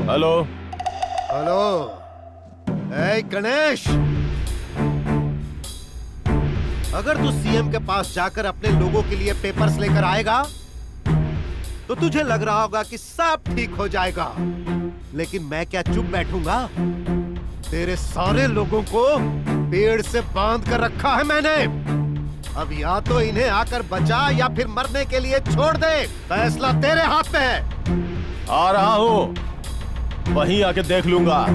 हेलो हेलो, ए गणेश, अगर तू सीएम के पास जाकर अपने लोगों के लिए पेपर्स लेकर आएगा तो तुझे लग रहा होगा कि सब ठीक हो जाएगा, लेकिन मैं क्या चुप बैठूंगा? तेरे सारे लोगों को पेड़ से बांध कर रखा है मैंने। अब या तो इन्हें आकर बचा या फिर मरने के लिए छोड़ दे। फैसला तेरे हाथ में है। आ रहा हूँ, वहीं आके देख लूंगा।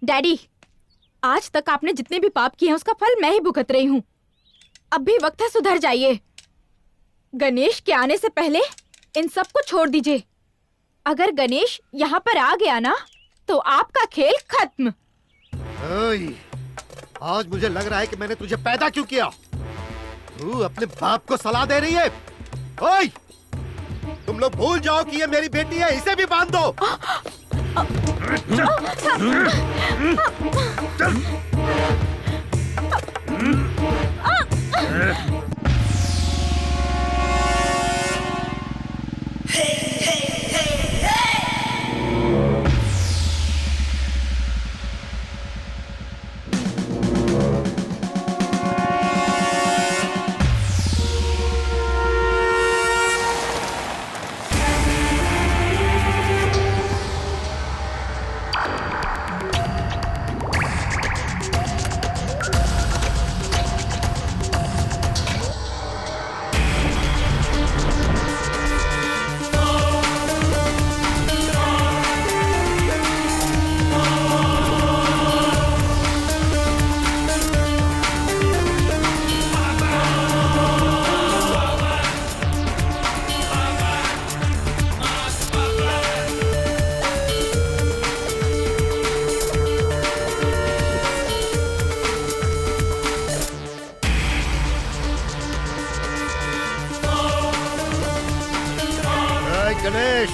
डैडी, आज तक आपने जितने भी पाप किए हैं उसका फल मैं ही भुगत रही हूँ। अब भी वक्त है, सुधर जाइए। गणेश के आने से पहले इन सब को छोड़ दीजिए। अगर गणेश यहाँ पर आ गया ना तो आपका खेल खत्म। ओए, आज मुझे लग रहा है कि मैंने तुझे पैदा क्यों किया। तू अपने बाप को सलाह दे रही है। ओए, तुम लोग भूल जाओ कि ये मेरी बेटी है, इसे भी बांध दो। गणेश,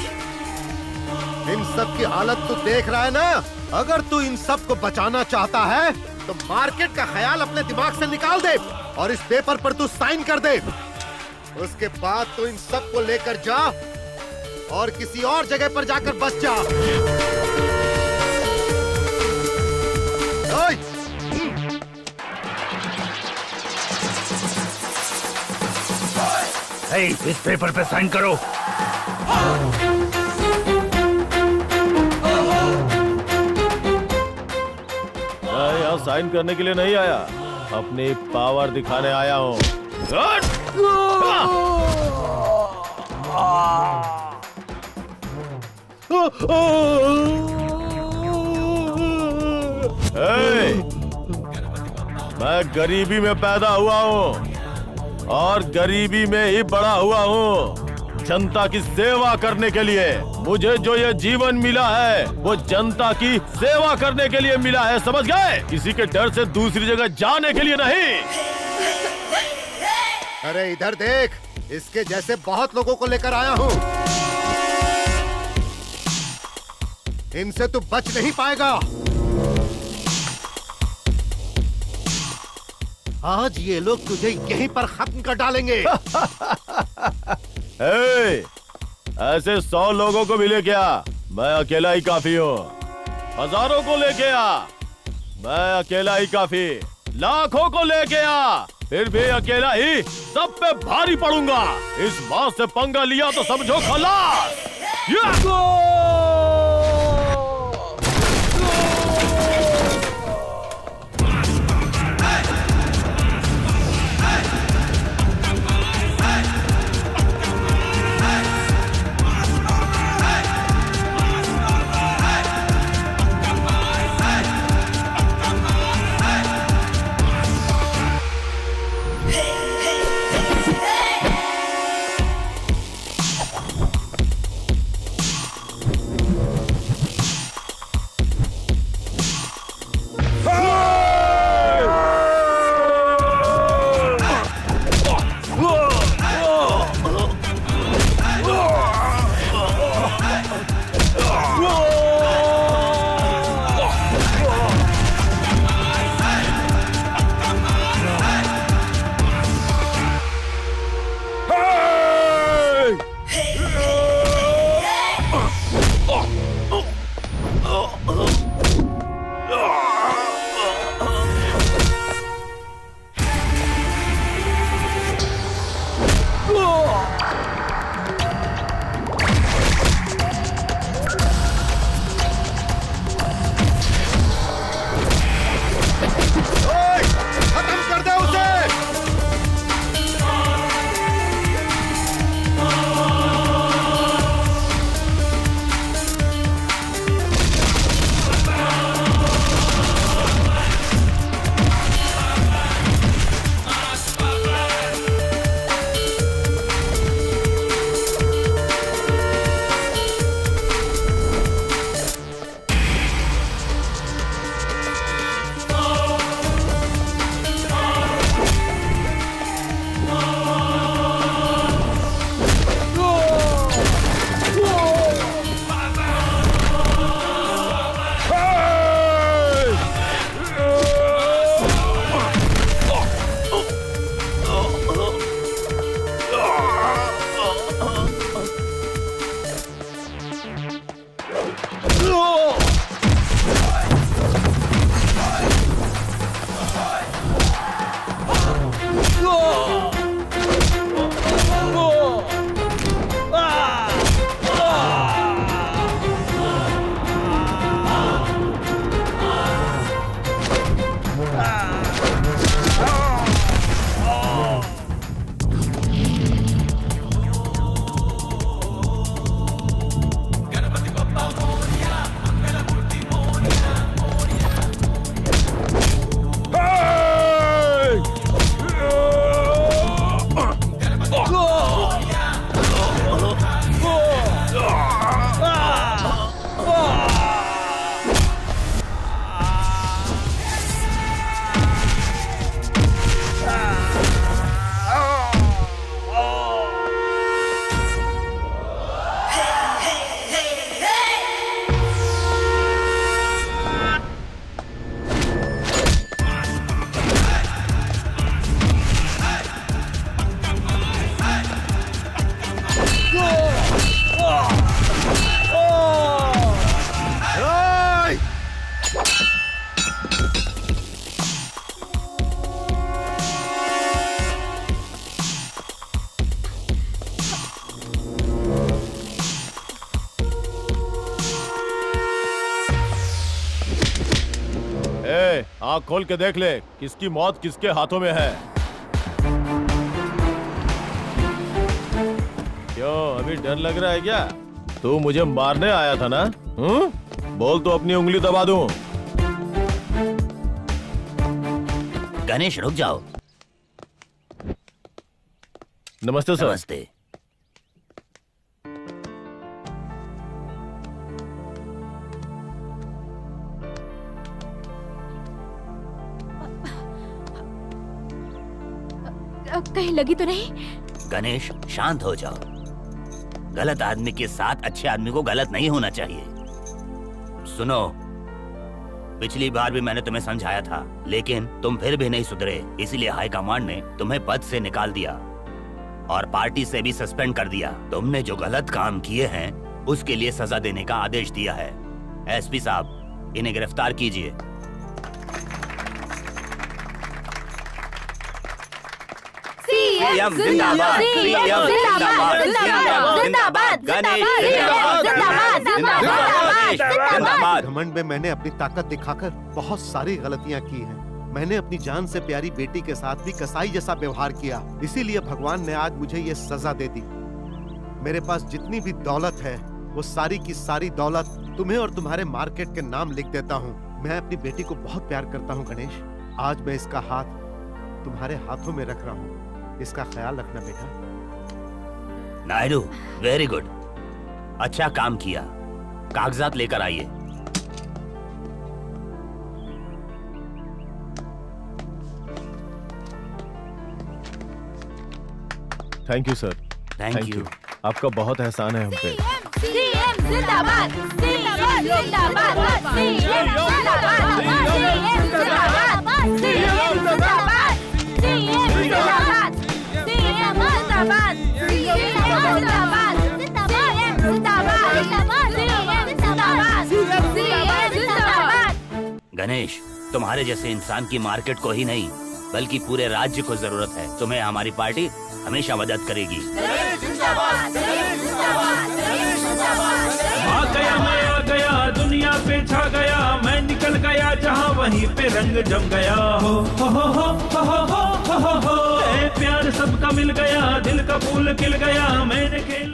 इन सब की हालत तू देख रहा है ना। अगर तू इन सब को बचाना चाहता है तो मार्केट का ख्याल अपने दिमाग से निकाल दे और इस पेपर पर तू साइन कर दे। उसके बाद तू इन सब को लेकर जा और किसी और जगह पर जाकर बस जा। इस पेपर पे साइन करो। मैं यहाँ साइन करने के लिए नहीं आया, अपनी पावर दिखाने आया हूँ। मैं गरीबी में पैदा हुआ हूँ और गरीबी में ही बड़ा हुआ हूँ। जनता की सेवा करने के लिए मुझे जो ये जीवन मिला है वो जनता की सेवा करने के लिए मिला है, समझ गए? किसी के डर से दूसरी जगह जाने के लिए नहीं। अरे इधर देख, इसके जैसे बहुत लोगों को लेकर आया हूँ। इनसे तू बच नहीं पाएगा। आज ये लोग तुझे यहीं पर खत्म कर डालेंगे। ऐसे 100 लोगों को भी लेके आ, मैं अकेला ही काफी हूँ। हजारों को लेके आ, मैं अकेला ही काफी। लाखों को लेके आ, फिर भी अकेला ही सब पे भारी पड़ूंगा। इस बात से पंगा लिया तो समझो खलास। आँख खोल के देख ले किसकी मौत किसके हाथों में है। क्यों अभी डर लग रहा है क्या? तू मुझे मारने आया था ना? बोल तो अपनी उंगली दबा दूं। गणेश रुक जाओ। नमस्ते सर। नमस्ते। कहीं लगी तो नहीं? गणेश शांत हो जाओ। गलत आदमी के साथ अच्छे आदमी को गलत नहीं होना चाहिए। सुनो, पिछली बार भी मैंने तुम्हें समझाया था, लेकिन तुम फिर भी नहीं सुधरे, इसलिए हाई कमांड ने तुम्हें पद से निकाल दिया और पार्टी से भी सस्पेंड कर दिया। तुमने जो गलत काम किए हैं उसके लिए सजा देने का आदेश दिया है। एसपी साहब, इन्हें गिरफ्तार कीजिए। सीएम जिंदाबाद, सीएम जिंदाबाद, जिंदाबाद, गणेश जिंदाबाद, जिंदाबाद। घमंड में मैंने अपनी ताकत दिखाकर बहुत सारी गलतियां की हैं। मैंने अपनी जान से प्यारी बेटी के साथ भी कसाई जैसा व्यवहार किया, इसीलिए भगवान ने आज मुझे ये सजा दे दी। मेरे पास जितनी भी दौलत है वो सारी की सारी दौलत तुम्हें और तुम्हारे मार्केट के नाम लिख देता हूँ। मैं अपनी बेटी को बहुत प्यार करता हूँ गणेश। आज मैं इसका हाथ तुम्हारे हाथों में रख रहा हूँ, इसका ख्याल रखना बेटा। नायडू, वेरी गुड, अच्छा काम किया। कागजात लेकर आइए। Thank you sir. Thank you. आपका बहुत एहसान है हम पे। सीएम जिंदाबाद, सीएम जिंदाबाद, सीएम जिंदाबाद, सीएम जिंदाबाद, सीएम जिंदाबाद, सीएम जिंदाबाद, सीएम जिंदाबाद, सीएम जिंदाबाद। गणेश, तुम्हारे जैसे इंसान की मार्केट को ही नहीं बल्कि पूरे राज्य को जरूरत है। तुम्हें हमारी पार्टी हमेशा मदद करेगी। आ गया, मैं आ गया, दुनिया पे छा गया, मैं निकल गया जहाँ वहीं पे रंग जम गया। हो हो हो हो हो हो हो हो, प्यार सबका मिल गया, दिल का फूल खिल गया, मैंने खेल